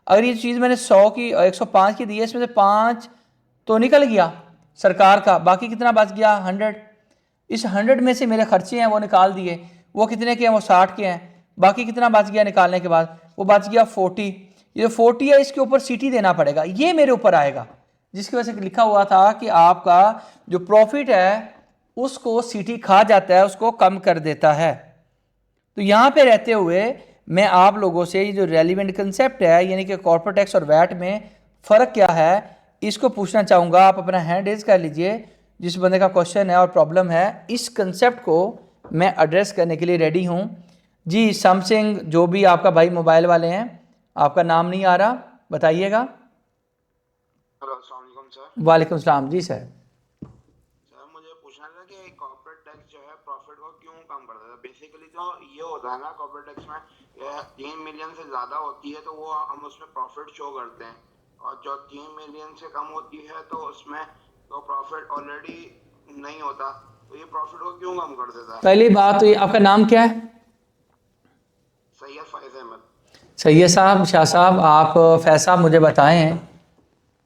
अगर ये चीज़ मैंने 100 की 105 की दी है, इसमें से 5 तो निकल गया सरकार का, बाकी कितना बच गया, 100। इस 100 में से मेरे खर्चे हैं वो निकाल दिए, वो कितने के हैं, वो 60 के हैं। बाकी कितना बच गया निकालने के बाद, वो बच गया 40। ये 40 है, इसके ऊपर CT देना पड़ेगा, ये मेरे ऊपर आएगा, जिसकी वजह से लिखा हुआ था कि आपका जो प्रॉफिट है उसको CT खा जाता है, उसको कम कर देता है। तो यहाँ पे रहते हुए मैं आप लोगों से ये जो रेलिवेंट कंसेप्ट है, यानी कि कॉर्पोरेट टैक्स और वैट में फ़र्क क्या है, इसको पूछना चाहूँगा। आप अपना हैंड रेज कर लीजिए, जिस बंदे का क्वेश्चन है और प्रॉब्लम है, इस कंसेप्ट को मैं एड्रेस करने के लिए रेडी हूँ जी। समथिंग जो भी आपका भाई मोबाइल वाले हैं, आपका नाम नहीं आ रहा, बताइएगा। हेलो, अस्सलाम वालेकुम सर। वालेकुम सलाम जी सर। सर मुझे पूछना था कि कॉर्पोरेट टैक्स जो है प्रॉफिट को क्यों कम कर देता है। बेसिकली तो ये होता है ना, कॉर्पोरेट टैक्स में 3 मिलियन से ज़्यादा होती है तो वो हम उसमें प्रॉफिट शो करते हैं, और जो 3 मिलियन से कम होती है तो उसमें तो प्रॉफिट ऑलरेडी नहीं होता, तो ये प्रॉफिट को क्यों कम कर देता है। पहली बात तो ये, आपका नाम क्या है? सैयद फैज़ अहमद। सैयद साहब, शाह साहब, आप फैज़ साहब मुझे बताएं,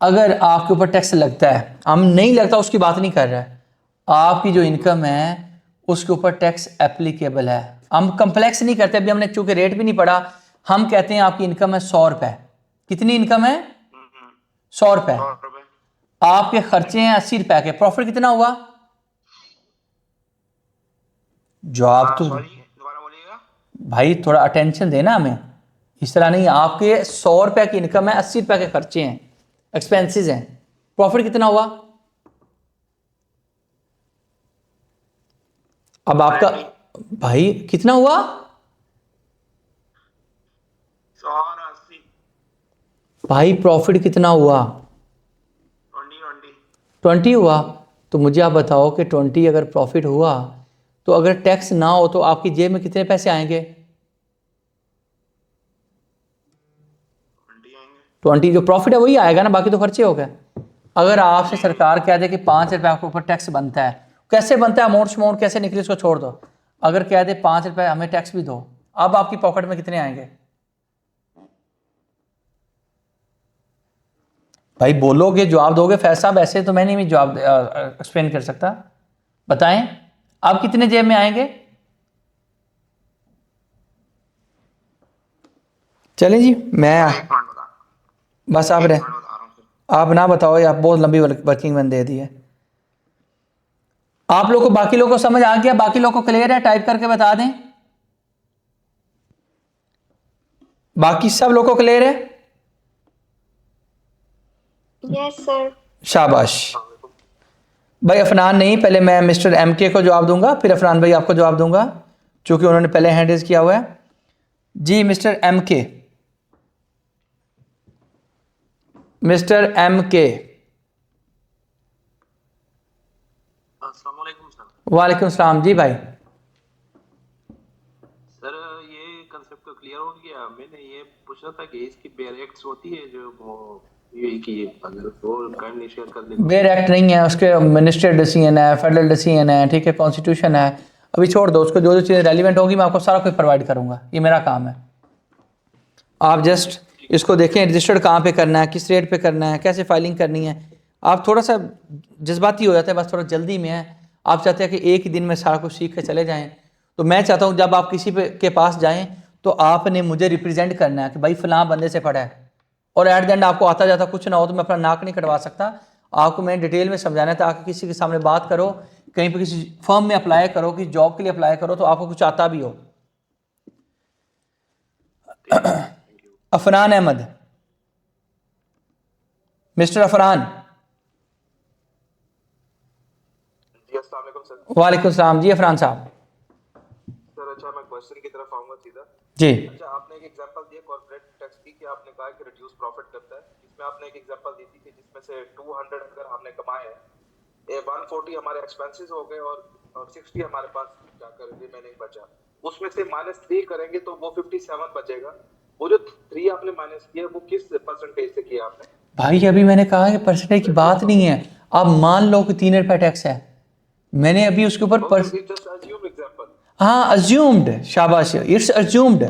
अगर आपके ऊपर टैक्स लगता है, हम नहीं लगता उसकी बात नहीं कर रहा है, आपकी जो इनकम है उसके ऊपर टैक्स एप्लीकेबल है। हम कंप्लेक्स नहीं करते, अभी हमने चूँकि रेट भी नहीं पढ़ा, हम कहते हैं आपकी इनकम है 100 रुपये। कितनी इनकम है? 100 रुपये। आपके खर्चे हैं 80 रुपये के, प्रॉफिट कितना हुआ? जवाब तो दोबारा बोलिएगा भाई, थोड़ा अटेंशन देना हमें, इस तरह नहीं। आपके 100 रुपये की इनकम है, 80 रुपये के खर्चे हैं, एक्सपेंसेस हैं, प्रॉफिट कितना हुआ? अब आपका भाई कितना हुआ? 180। भाई प्रॉफिट कितना हुआ? 20 हुआ। तो मुझे आप बताओ कि 20 अगर प्रॉफिट हुआ तो अगर टैक्स ना हो तो आपकी जेब में कितने पैसे आएंगे? 20 जो प्रॉफिट है वही आएगा ना, बाकी तो खर्चे हो गए। अगर आपसे सरकार कह दे कि 5 रुपये आपके ऊपर टैक्स बनता है कैसे बनता है अमाउंट शमाउंट कैसे निकले उसको छोड़ दो। अगर कह दे 5 रुपए हमें टैक्स भी दो, अब आपकी पॉकेट में कितने आएंगे भाई? बोलोगे जवाब दोगे फैज साहब, ऐसे तो मैं नहीं भी जवाब एक्सप्लेन कर सकता। बताएं आप कितने जेब में आएंगे? चलें जी, मैं बस आप ना बताओ, आप बहुत लंबी वर्किंग मैंने दे दी है। आप लोग को, बाकी लोगों को समझ आ गया? बाकी लोगों को क्लियर है? टाइप करके बता दें। बाकी सब लोगों को क्लियर है? Yes sir. शाबाश भाई। अफनान नहीं, पहले मैं मिस्टर MK को जवाब दूंगा, फिर अफनान भाई आपको जवाब दूंगा, चूंकि उन्होंने पहले हैंड रेज किया हुआ है। जी मिस्टर MK, मिस्टर MK। अस्सलाम वालेकुम सर। वालेकुम सलाम जी भाई। सर ये कंसेप्ट तो क्लियर हो गया। मैंने ये पूछना था कि इसकी बेयर एक्ट्स होती है जो वो यूएई की, अगर वो काइंडली शेयर कर दें। बेयर एक्ट नहीं है, उसके मिनिस्ट्री डिसीजन है, फेडरल डिसीजन है, ठीक है, कॉन्स्टिट्यूशन है। अभी छोड़ दो उसको, जो चीज़ें रेलिवेंट होगी मैं आपको सारा कुछ प्रोवाइड करूंगा, ये मेरा काम है। आप जस्ट इसको देखें, रजिस्टर्ड कहाँ पे करना है, किस रेट पे करना है, कैसे फाइलिंग करनी है। आप थोड़ा सा जज्बाती हो जाते हैं, बस थोड़ा जल्दी में है। आप चाहते हैं कि एक ही दिन में सारा कुछ सीख के चले जाएं, तो मैं चाहता हूँ जब आप किसी के पास जाएं तो आपने मुझे रिप्रेजेंट करना है कि भाई फ़लाँ बंदे से पढ़ा है, और एट द एंड आपको आता जाता कुछ ना हो तो मैं अपना नाक नहीं कटवा सकता। आपको मैंने डिटेल में समझाना है ताकि किसी के सामने बात करो, कहीं पर किसी फर्म में अप्लाई करो, किसी जॉब के लिए अप्लाई करो तो आपको कुछ आता भी हो। अफरान अहमद, मिस्टर अफरान। जी अस्सलाम वालेकुम सर। वालेकुम सलाम जी अफरान साहब। सर अच्छा मैं क्वेश्चन की तरफ आऊंगा सीधा। जी अच्छा आपने एक एग्जांपल दिया कॉर्पोरेट टैक्स की कि आपने कहा कि रिड्यूस प्रॉफिट करता है। इसमें आपने एक एग्जांपल दी थी कि जिसमें से 200 अगर हमने कमाए हैं, ये 140 हमारे एक्सपेंसेस हो गए और 60 हमारे पास जाकर रिमेनिंग बचा, उसमें से -3 करेंगे तो वो 57 बचेगा। वो जो 3 आपने माइनस किया वो किस परसेंटेज से किया आपने? भाई अभी मैंने कहा कि परसेंटेज की बात नहीं है। आप मान लो कि 3 रुपये टैक्स है, मैंने अभी उसके ऊपर जस्ट अस्यूम एग्जांपल। हाँ अज्यूम्ड, शाबाश, इट्स अज्यूम्ड।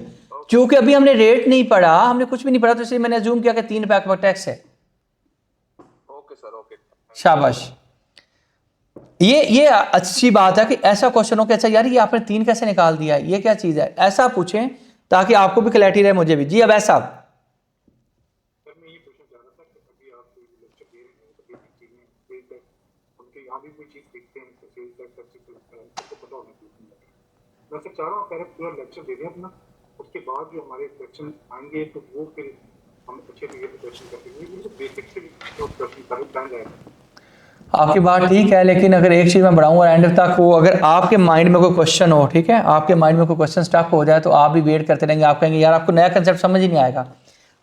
क्योंकि अभी हमने रेट नहीं पढ़ा, हमने कुछ भी नहीं पढ़ा, तो इसलिए मैंने अज्यूम किया कि 3 रुपये का टैक्स है। ओके सर, ओके शाबाश। ये अच्छी बात है कि ऐसा क्वेश्चन हो कि अच्छा यार ये आपने 3 कैसे निकाल दिया, ये क्या चीज़ है, ऐसा पूछें ताकि आपको भी क्लैरिटी रहे, मुझे भी। जी अब ऐसा मैं ये पूछना चाह रहा था कि अभी आप लेक्चर दे रहे हैं तो बेसिक चीजें सेल टैक्स, उनके यहाँ भी कोई चीज सीखते हैं तो सेल टैक्स सबको पता होना चाहिए। मैं सिर्फ चाह रहा हूँ पहले पूरा लेक्चर दे दें अपना, उसके बाद जो हमारे क्वेश्चन आएंगे तो वो फिर हम अच्छे तरीके से क्वेश्चन करेंगे। बेसिक से जो क्वेश्चन कर प्लान जाएगा। आपकी बात ठीक है, लेकिन अगर एक चीज़ मैं बढ़ाऊंगा एंड तक, वो अगर आपके माइंड में कोई क्वेश्चन हो, ठीक है, आपके माइंड में कोई क्वेश्चन स्टक हो जाए तो आप भी वेट करते रहेंगे, आप कहेंगे यार आपको नया कंसेप्ट समझ ही नहीं आएगा।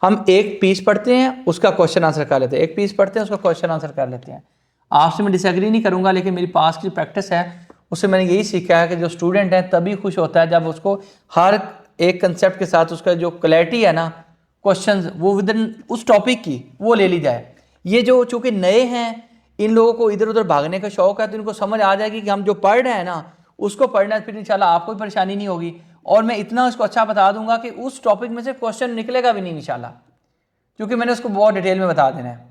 हम एक पीस पढ़ते हैं उसका क्वेश्चन आंसर कर लेते हैं, एक पीस पढ़ते हैं उसका क्वेश्चन आंसर कर लेते हैं। आपसे मैं डिसएग्री नहीं करूंगा, लेकिन मेरी पास की प्रैक्टिस है उससे मैंने यही सीखा है कि जो स्टूडेंट है तभी खुश होता है जब उसको हर एक कंसेप्ट के साथ उसका जो क्लैरिटी है ना, क्वेश्चन वो विद इन उस टॉपिक की वो ले ली जाए। ये जो चूँकि नए हैं, इन लोगों को इधर उधर भागने का शौक है, तो इनको समझ आ जाएगी कि हम जो पढ़ रहे हैं ना उसको पढ़ना, फिर इंशाल्लाह आपको भी परेशानी नहीं होगी। और मैं इतना उसको अच्छा बता दूंगा कि उस टॉपिक में से क्वेश्चन निकलेगा भी नहीं इंशाल्लाह, क्योंकि मैंने उसको बहुत डिटेल में बता देना है।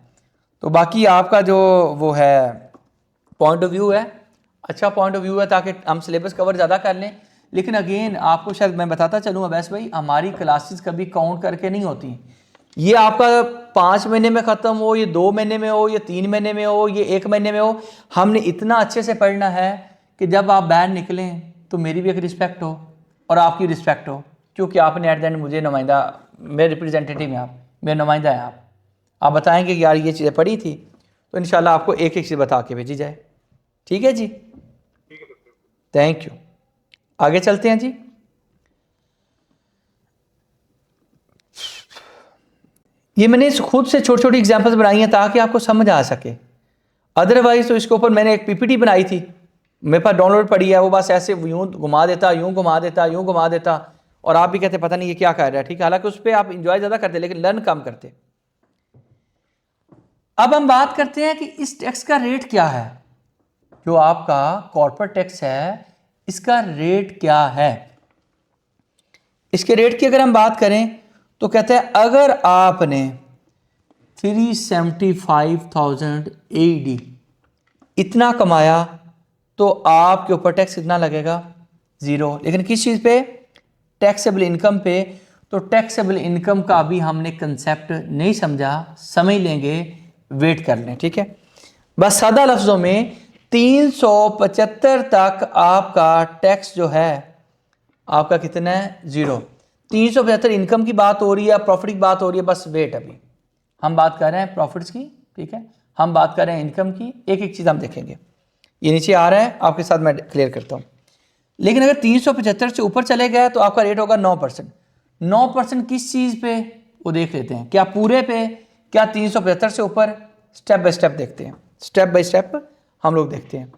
तो बाकी आपका जो वो है पॉइंट ऑफ व्यू है, अच्छा पॉइंट ऑफ व्यू है, ताकि हम सिलेबस कवर ज़्यादा कर लें। लेकिन अगेन आपको शायद मैं बताता चलूँ अवैस भाई, हमारी क्लासेस कभी काउंट करके नहीं होती। ये आपका 5 महीने में ख़त्म हो, ये 2 महीने में हो, ये 3 महीने में हो, ये 1 महीने में हो, हमने इतना अच्छे से पढ़ना है कि जब आप बाहर निकलें तो मेरी भी एक रिस्पेक्ट हो और आपकी रिस्पेक्ट हो, क्योंकि आपने एट द एंड मुझे नुमाइंदा, मेरे रिप्रेजेंटेटिव हैं आप, मेरे नुमाइंदा हैं आप बताएंगे कि यार ये चीज़ें पढ़ी थी, तो इंशाल्लाह आपको एक एक चीज़ बता के भेजी जाए। ठीक है जी, थैंक यू। आगे चलते हैं जी। ये मैंने खुद से छोटी छोटी एग्जांपल्स बनाई हैं ताकि आपको समझ आ सके। अदरवाइज तो इसके ऊपर मैंने एक पीपीटी बनाई थी, मेरे पास डाउनलोड पड़ी है, वो बस ऐसे यूँ घुमा देता, यूँ घुमा देता, यूँ घुमा देता, और आप भी कहते पता नहीं ये क्या कर रहा है। ठीक है, हालांकि उस पर आप इंजॉय ज़्यादा करते लेकिन लर्न कम करते। अब हम बात करते हैं कि इस टैक्स का रेट क्या है। जो आपका कॉर्पोरेट टैक्स है इसका रेट क्या है। इसके रेट की अगर हम बात करें तो कहते हैं अगर आपने 375,000 AED इतना कमाया तो आपके ऊपर टैक्स कितना लगेगा, 0। लेकिन किस चीज़ पे, टैक्सेबल इनकम पे। तो टैक्सेबल इनकम का भी हमने कंसेप्ट नहीं समझा, समझ लेंगे, वेट कर लें, ठीक है। बस सादा लफ्ज़ों में 375 तक आपका टैक्स जो है आपका कितना है, 0। 375 इनकम की बात हो रही है, प्रॉफिट की बात हो रही है, बस वेट, अभी हम बात कर रहे हैं प्रॉफिट्स की, ठीक है, हम बात कर रहे हैं इनकम की। एक एक चीज़ हम देखेंगे। ये नीचे आ रहा है आपके साथ, मैं क्लियर करता हूँ। लेकिन अगर 375 से ऊपर चले गए तो आपका रेट होगा 9%। 9% किस चीज़ पे, वो देख लेते हैं, क्या पूरे पे, क्या 375 से ऊपर, स्टेप बाय स्टेप देखते हैं, स्टेप बाय स्टेप हम लोग देखते हैं।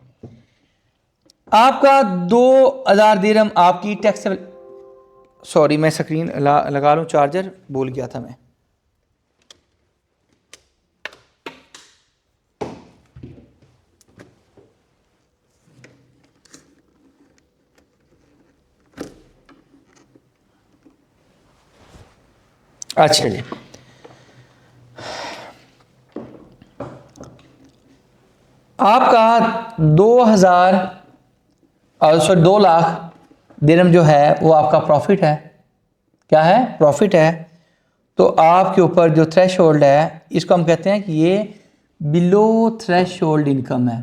आपका 2000 दिरहम आपकी टैक्सेबल, सॉरी मैं स्क्रीन लगा लूँ, चार्जर भूल गया था मैं। अच्छा जी, आपका 2 लाख दिरहम जो है वो आपका प्रॉफिट है। क्या है, प्रॉफिट है। तो आपके ऊपर जो थ्रेश होल्ड है इसको हम कहते हैं कि ये बिलो थ्रेश होल्ड इनकम है।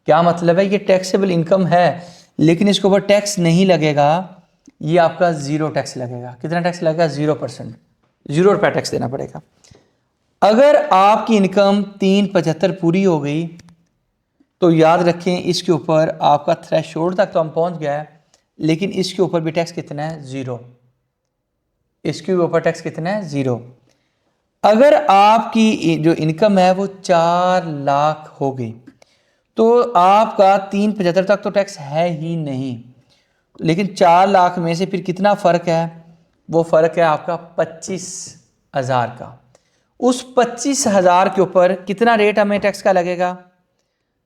क्या मतलब है, ये टैक्सेबल इनकम है लेकिन इसके ऊपर टैक्स नहीं लगेगा, ये आपका 0 टैक्स लगेगा। कितना टैक्स लगेगा, 0%, 0 रुपया टैक्स देना पड़ेगा। अगर आपकी इनकम 375 पूरी हो गई तो याद रखें इसके ऊपर आपका थ्रेशोल्ड तक तो हम पहुंच गए, लेकिन इसके ऊपर भी टैक्स कितना है, 0। इसके ऊपर टैक्स कितना है, 0। अगर आपकी जो इनकम है वो 4 लाख हो गई तो आपका 375 तक तो टैक्स है ही नहीं, लेकिन 4 लाख में से फिर कितना फ़र्क है, वो फ़र्क है आपका 25,000 का। उस 25,000 के ऊपर कितना रेट हमें टैक्स का लगेगा,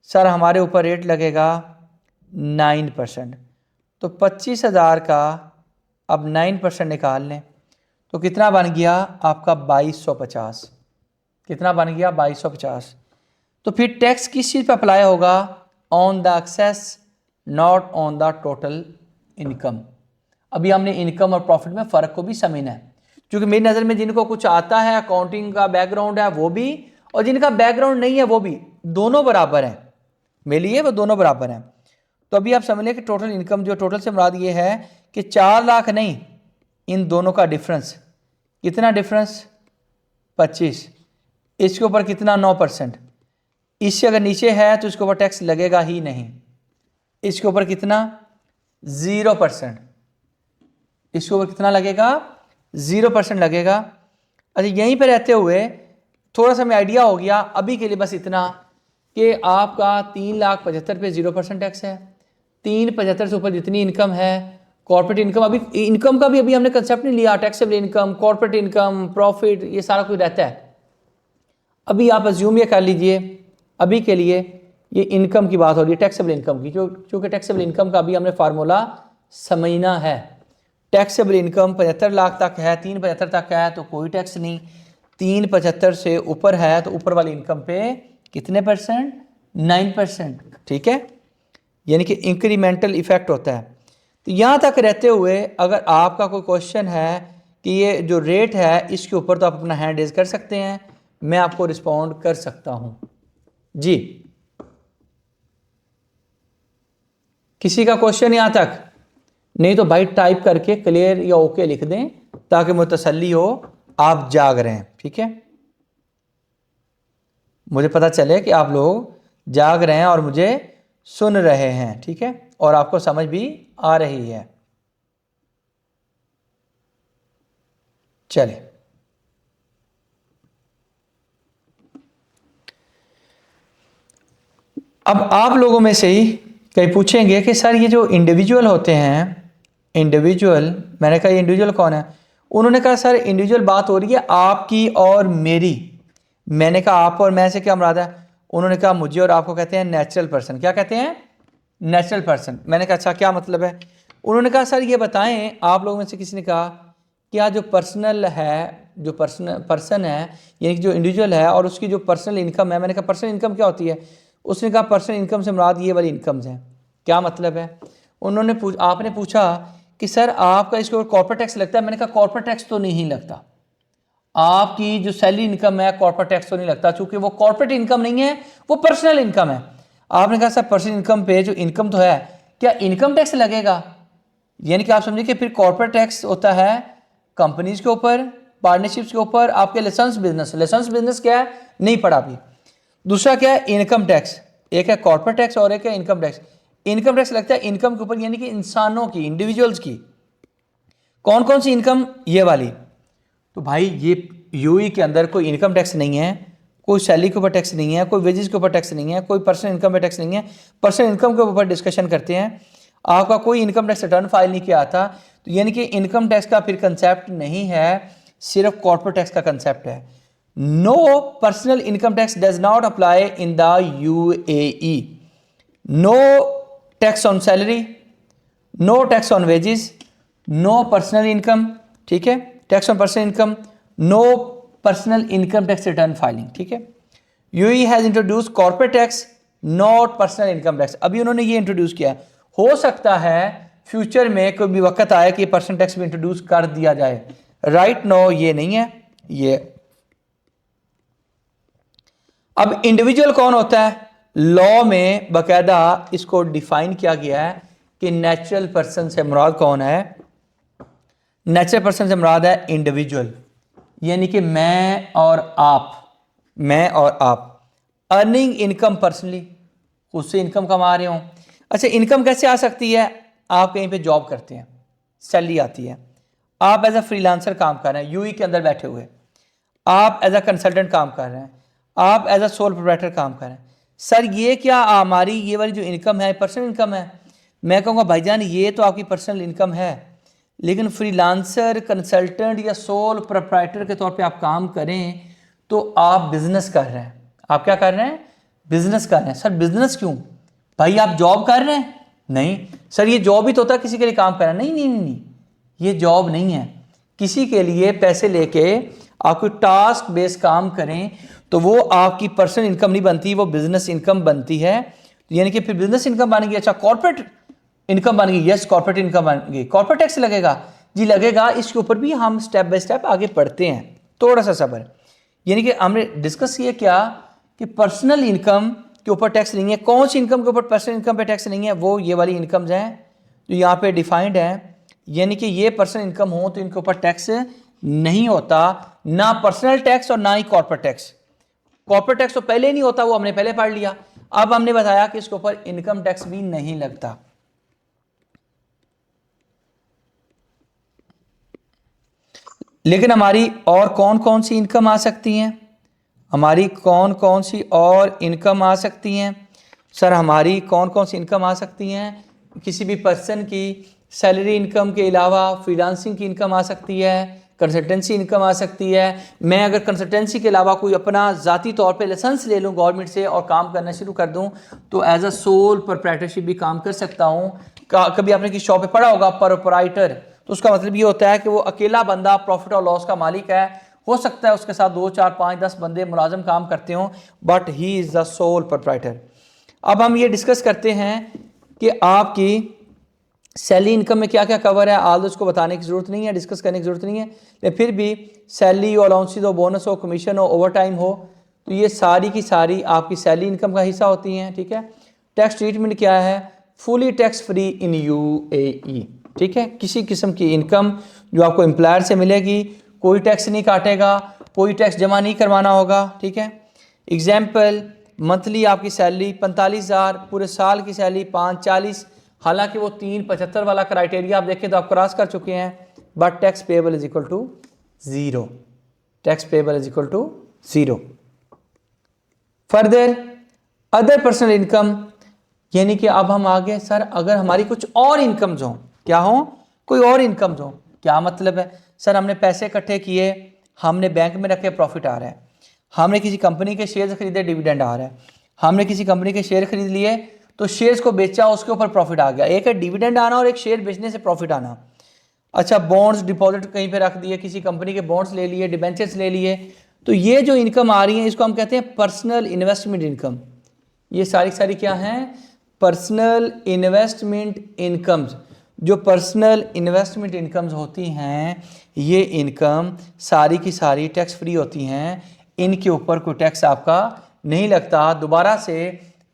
सर हमारे ऊपर रेट लगेगा 9%। तो 25,000 का अब 9% निकाल लें तो कितना बन गया आपका 2250। कितना बन गया, 2250। तो फिर टैक्स किस चीज़ पर अप्लाई होगा, on the excess, not on the total income. अभी हमने इनकम और प्रॉफिट में फ़र्क को भी समझना है, क्योंकि मेरी नज़र में जिनको कुछ आता है, अकाउंटिंग का बैकग्राउंड है वो भी, और जिनका बैकग्राउंड नहीं है वो भी, दोनों बराबर हैं मेरे लिए, वो दोनों बराबर हैं। तो अभी आप समझ लें कि टोटल इनकम, जो टोटल से मुराद ये है कि 4 लाख नहीं, इन दोनों का डिफरेंस, कितना डिफरेंस, 25। इसके ऊपर कितना, 9%। इससे अगर नीचे है तो इसके ऊपर टैक्स लगेगा ही नहीं। इसके ऊपर कितना, 0%। इसके ऊपर कितना लगेगा, 0% लगेगा। अच्छा, यहीं पे रहते हुए थोड़ा सा हमें आइडिया हो गया अभी के लिए, बस इतना कि आपका 3,75,000 पे 0% टैक्स है। 375 से ऊपर जितनी इनकम है, कॉर्पोरेट इनकम, अभी इनकम का भी अभी हमने कंसेप्ट नहीं लिया, taxable income, corporate income, profit, ये सारा कुछ रहता है। अभी आप अज्यूम ये कर लीजिए अभी के लिए ये इनकम की बात हो रही है, टैक्सेबल इनकम की, क्योंकि टैक्सेबल इनकम का भी हमने फार्मूला समझना है। टैक्सेबल इनकम 75 लाख तक है, 375 तक है तो कोई टैक्स नहीं, 375 से ऊपर है तो ऊपर वाली इनकम पे कितने %, 9%, ठीक है, यानी कि इंक्रीमेंटल इफेक्ट होता है। तो यहाँ तक रहते हुए अगर आपका कोई क्वेश्चन है कि ये जो रेट है इसके ऊपर, तो आप अपना हैंड रेज कर सकते हैं, मैं आपको रिस्पॉन्ड कर सकता हूँ जी। किसी का क्वेश्चन यहाँ तक नहीं तो भाई टाइप करके क्लियर या ओके लिख दें ताकि मुझे तसल्ली हो आप जाग रहे हैं, ठीक है, मुझे पता चले कि आप लोग जाग रहे हैं और मुझे सुन रहे हैं, ठीक है, और आपको समझ भी आ रही है। चले, अब आप लोगों में से ही कई पूछेंगे कि सर ये जो इंडिविजुअल होते हैं, इंडिविजुअल, मैंने कहा इंडिविजुअल कौन है, उन्होंने कहा सर इंडिविजुअल बात हो रही है आपकी और मेरी। मैंने कहा आप और मैं से क्या मुराद है, उन्होंने कहा मुझे और आपको कहते हैं नेचुरल पर्सन। क्या कहते हैं? Natural person. मैंने कहा अच्छा क्या मतलब है? उन्होंने कहा सर ये बताएं, आप लोगों में से किसी ने कहा क्या जो पर्सनल है, जो पर्सन है यानी कि जो इंडिविजुअल है और उसकी जो पर्सनल इनकम है, मैंने कहा पर्सनल इनकम क्या होती है? उसने कहा पर्सनल इनकम से मुराद ये वाली इनकम्स हैं। क्या मतलब है? उन्होंने आपने पूछा कि सर आपका इसके ऊपर कॉर्पोरेट टैक्स लगता है। मैंने कहा कॉर्पोरेट टैक्स तो नहीं लगता, आपकी जो सैलरी इनकम है कॉर्पोरेट टैक्स तो नहीं लगता, चूंकि वो कॉर्पोरेट इनकम नहीं है, वो पर्सनल इनकम है। आपने कहा सर पर्सनल इनकम पे जो इनकम तो है, क्या इनकम टैक्स लगेगा? यानी कि आप समझिए कि फिर कॉर्पोरेट टैक्स होता है कंपनीज के ऊपर, पार्टनरशिप्स के ऊपर, आपके लाइसेंस बिजनेस क्या है नहीं पढ़ा अभी। दूसरा क्या है? Income tax. एक है कॉर्पोरेट टैक्स और एक है इनकम टैक्स। इनकम टैक्स लगता है इनकम के ऊपर, यानी कि इंसानों की, इंडिविजुअल्स की। कौन कौन सी इनकम? ये वाली। तो भाई ये यूएई के अंदर कोई इनकम टैक्स नहीं है, कोई सैलरी के ऊपर टैक्स नहीं है, कोई वेजेस के ऊपर टैक्स नहीं है, कोई पर्सनल इनकम पे टैक्स नहीं है। पर्सनल इनकम के ऊपर डिस्कशन करते हैं। आपका कोई इनकम टैक्स रिटर्न फाइल नहीं किया था, तो यानी कि इनकम टैक्स का फिर कंसेप्ट नहीं है, सिर्फ कॉर्पोरेट टैक्स का कंसेप्ट है। No personal income tax does not apply in the UAE. No tax on salary, no tax on wages, no personal income, ठीक है, tax on personal income, no personal income tax return filing, ठीक है। UAE has introduce corporate tax not personal income tax. अभी उन्होंने ये introduce किया है, हो सकता है फ्यूचर में कोई भी वक्त आए कि पर्सनल टैक्स भी इंट्रोड्यूस कर दिया जाए। राइट नो ये नहीं है। ये अब इंडिविजुअल कौन होता है? लॉ में बाकायदा इसको डिफाइन किया गया है कि नेचुरल पर्सन से मुराद कौन है? नेचुरल पर्सन से मुराद है इंडिविजुअल, यानी कि मैं और आप, मैं और आप। अर्निंग इनकम पर्सनली, खुद से इनकम कमा रहे हो। अच्छा इनकम कैसे आ सकती है? आप कहीं पे जॉब करते हैं, सैलरी आती है, आप एज अ फ्रीलांसर काम कर रहे हैं यूएई के अंदर बैठे हुए, आप एज अ कंसल्टेंट काम कर रहे हैं, आप एज अ सोल प्रोप्राइटर काम कर रहे हैं। सर ये क्या हमारी ये वाली जो इनकम है पर्सनल इनकम है? मैं कहूँगा भाईजान ये तो आपकी पर्सनल इनकम है, लेकिन फ्रीलांसर, कंसल्टेंट या सोल प्रोप्राइटर के तौर पे आप काम करें तो आप बिजनेस कर रहे हैं। आप क्या कर रहे हैं? बिजनेस कर रहे हैं। सर बिजनेस क्यों? भाई आप जॉब कर रहे हैं? नहीं सर ये जॉब ही तो होता है, किसी के लिए काम कर रहे हैं। नहीं नहीं नहीं, ये जॉब नहीं है। किसी के लिए पैसे लेके आप कोई टास्क बेस्ड काम करें तो वो आपकी पर्सनल इनकम नहीं बनती, वो बिजनेस इनकम बनती है। तो यानी कि फिर बिजनेस इनकम बन गई। अच्छा कॉर्पोरेट इनकम बन गई, यस कॉर्पोरेट इनकम बन गई। कॉर्पोरेट टैक्स लगेगा? जी लगेगा। इसके ऊपर भी हम स्टेप बाय स्टेप आगे बढ़ते हैं, थोड़ा सा सब्र। यानी कि हमने डिस्कस किया क्या कि पर्सनल इनकम के ऊपर टैक्स नहीं है। कौन सी इनकम के ऊपर पर्सनल इनकम पे टैक्स नहीं है? वो ये वाली इनकम्स हैं जो यहाँ पे डिफाइंड है। यानी कि ये पर्सनल इनकम हो तो इनके ऊपर टैक्स नहीं होता, ना पर्सनल टैक्स और ना ही कॉर्पोरेट टैक्स। कॉर्पोरेट टैक्स तो पहले नहीं होता, वो हमने पहले पढ़ लिया। अब हमने बताया कि इसके ऊपर इनकम टैक्स भी नहीं लगता। लेकिन हमारी और कौन कौन सी इनकम आ सकती हैं? हमारी कौन कौन सी और इनकम आ सकती हैं? सर हमारी कौन कौन सी इनकम आ सकती हैं? किसी भी पर्सन की सैलरी इनकम के अलावा फ्रीलांसिंग की इनकम आ सकती है, कंसल्टेंसी इनकम आ सकती है। मैं अगर कंसल्टेंसी के अलावा कोई अपना ज़ाती तौर पे लाइसेंस ले लूँ गवर्नमेंट से और काम करना शुरू कर दूँ तो एज अ सोल प्रोप्राइटरशिप भी काम कर सकता हूँ। कभी आपने किसी शॉप पे पढ़ा होगा प्रोप्राइटर, तो उसका मतलब ये होता है कि वो अकेला बंदा प्रॉफिट और लॉस का मालिक है। हो सकता है उसके साथ 2, 4, 5, 10 बंदे मुलाजिम काम करते हों, but he is the sole proprietor. अब हम ये डिस्कस करते हैं कि आपकी सैलरी इनकम में क्या क्या कवर है। आल उसको बताने की ज़रूरत नहीं है, डिस्कस करने की ज़रूरत नहीं है, लेकिन फिर भी सैलरी हो, अलाउंसेस हो, बोनस हो, कमीशन हो, ओवर टाइम हो, तो ये सारी की सारी आपकी सैलरी इनकम का हिस्सा होती हैं। ठीक है। टैक्स ट्रीटमेंट क्या है? Fully tax free in UAE. ठीक है। किसी किस्म की इनकम जो आपको एम्प्लॉयर से मिलेगी, कोई टैक्स नहीं काटेगा, कोई टैक्स जमा नहीं करवाना होगा। ठीक है। एग्जाम्पल, मंथली आपकी सैलरी 45,000, पूरे साल की सैलरी 540। हालांकि वो 375 वाला क्राइटेरिया आप देखें तो आप क्रॉस कर चुके हैं, but tax payable is equal to 0। Tax payable is equal to 0। Further other personal income, यानी कि अब हम आगे सर अगर हमारी कुछ और इनकम्स हों, क्या हों? कोई और इनकम्स हों। क्या मतलब है? सर हमने पैसे इकट्ठे किए, हमने बैंक में रखे, प्रॉफिट आ रहा है, हमने किसी कंपनी के शेयर्स खरीदे, डिविडेंड आ रहा है, हमने किसी कंपनी के शेयर खरीद लिए तो शेयर्स को बेचा, उसके ऊपर प्रॉफिट आ गया। एक है डिविडेंड आना और एक शेयर बेचने से प्रॉफिट आना। अच्छा, बॉन्ड्स डिपॉजिट कहीं पे रख दिए, किसी कंपनी के बॉन्ड्स ले लिए, डिबेंचर्स ले लिए, तो ये जो इनकम आ रही है इसको हम कहते हैं पर्सनल इन्वेस्टमेंट इनकम। ये सारी क्या हैं? Personal investment incomes. जो पर्सनल इन्वेस्टमेंट इनकम्स होती हैं ये इनकम सारी की सारी टैक्स फ्री होती हैं, इनके ऊपर कोई टैक्स आपका नहीं लगता। दोबारा से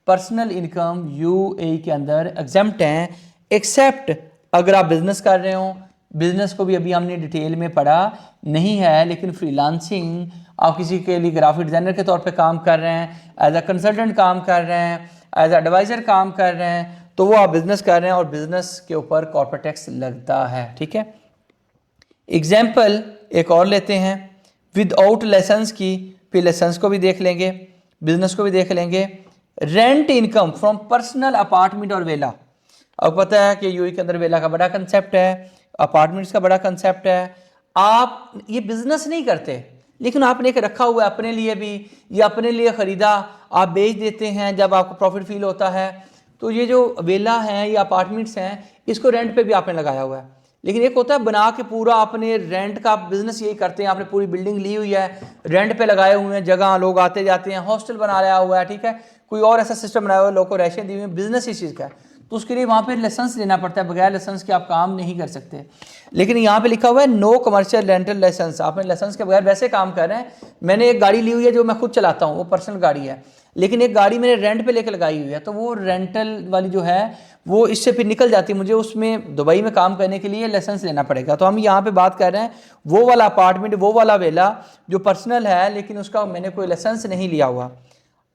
पर्सनल इनकम यूएई के अंदर एग्जेम्प्ट हैं, एक्सेप्ट अगर आप बिजनेस कर रहे हो। बिजनेस को भी अभी हमने डिटेल में पढ़ा नहीं है, लेकिन फ्रीलांसिंग आप किसी के लिए ग्राफिक डिज़ाइनर के तौर पे काम कर रहे हैं, एज अ कंसल्टेंट काम कर रहे हैं, एज अ एडवाइज़र काम कर रहे हैं, तो वो आप बिज़नेस कर रहे हैं और बिज़नेस के ऊपर कॉर्पोरेट टैक्स लगता है। ठीक है, एग्जाम्पल एक और लेते हैं विदाउट लाइसेंस की, फिर लाइसेंस को भी देख लेंगे, बिजनेस को भी देख लेंगे। Rent income from personal apartment और वेला। अब पता है कि यूएई के अंदर वेला का बड़ा कंसेप्ट है, अपार्टमेंट्स का बड़ा कंसेप्ट है। आप ये बिजनेस नहीं करते, लेकिन आपने एक रखा हुआ है अपने लिए भी, या अपने लिए ख़रीदा, आप बेच देते हैं जब आपको प्रॉफिट फील होता है। तो ये जो वेला हैं या अपार्टमेंट्स हैं, इसको रेंट पे भी आपने लगाया हुआ है। लेकिन एक होता है बना के पूरा आपने रेंट का बिजनेस यही करते हैं, आपने पूरी बिल्डिंग ली हुई है, रेंट पे लगाए हुए हैं, जगह लोग आते जाते हैं, हॉस्टल बना लिया हुआ है। ठीक है, कोई और ऐसा सिस्टम बनाया हुआ है, लोगों को रेशन दी हुई है, बिजनेस इस चीज़ का है, तो उसके लिए वहाँ पे लाइसेंस लेना पड़ता है, बगैर लाइसेंस के आप काम नहीं कर सकते। लेकिन यहाँ पे लिखा हुआ है नो कमर्शियल रेंटल लाइसेंस, आपने लाइसेंस के बगैर वैसे काम कर रहे हैं। मैंने एक गाड़ी ली हुई है जो मैं खुद चलाता हूँ, वो पर्सनल गाड़ी है, लेकिन एक गाड़ी मैंने रेंट पे लेकर लगाई हुई है, तो वो रेंटल वाली जो है वो इससे फिर निकल जाती है, मुझे उसमें दुबई में काम करने के लिए लाइसेंस लेना पड़ेगा। तो हम यहाँ पे बात कर रहे हैं वो वाला अपार्टमेंट, वो वाला वेला जो पर्सनल है, लेकिन उसका मैंने कोई लाइसेंस नहीं लिया हुआ।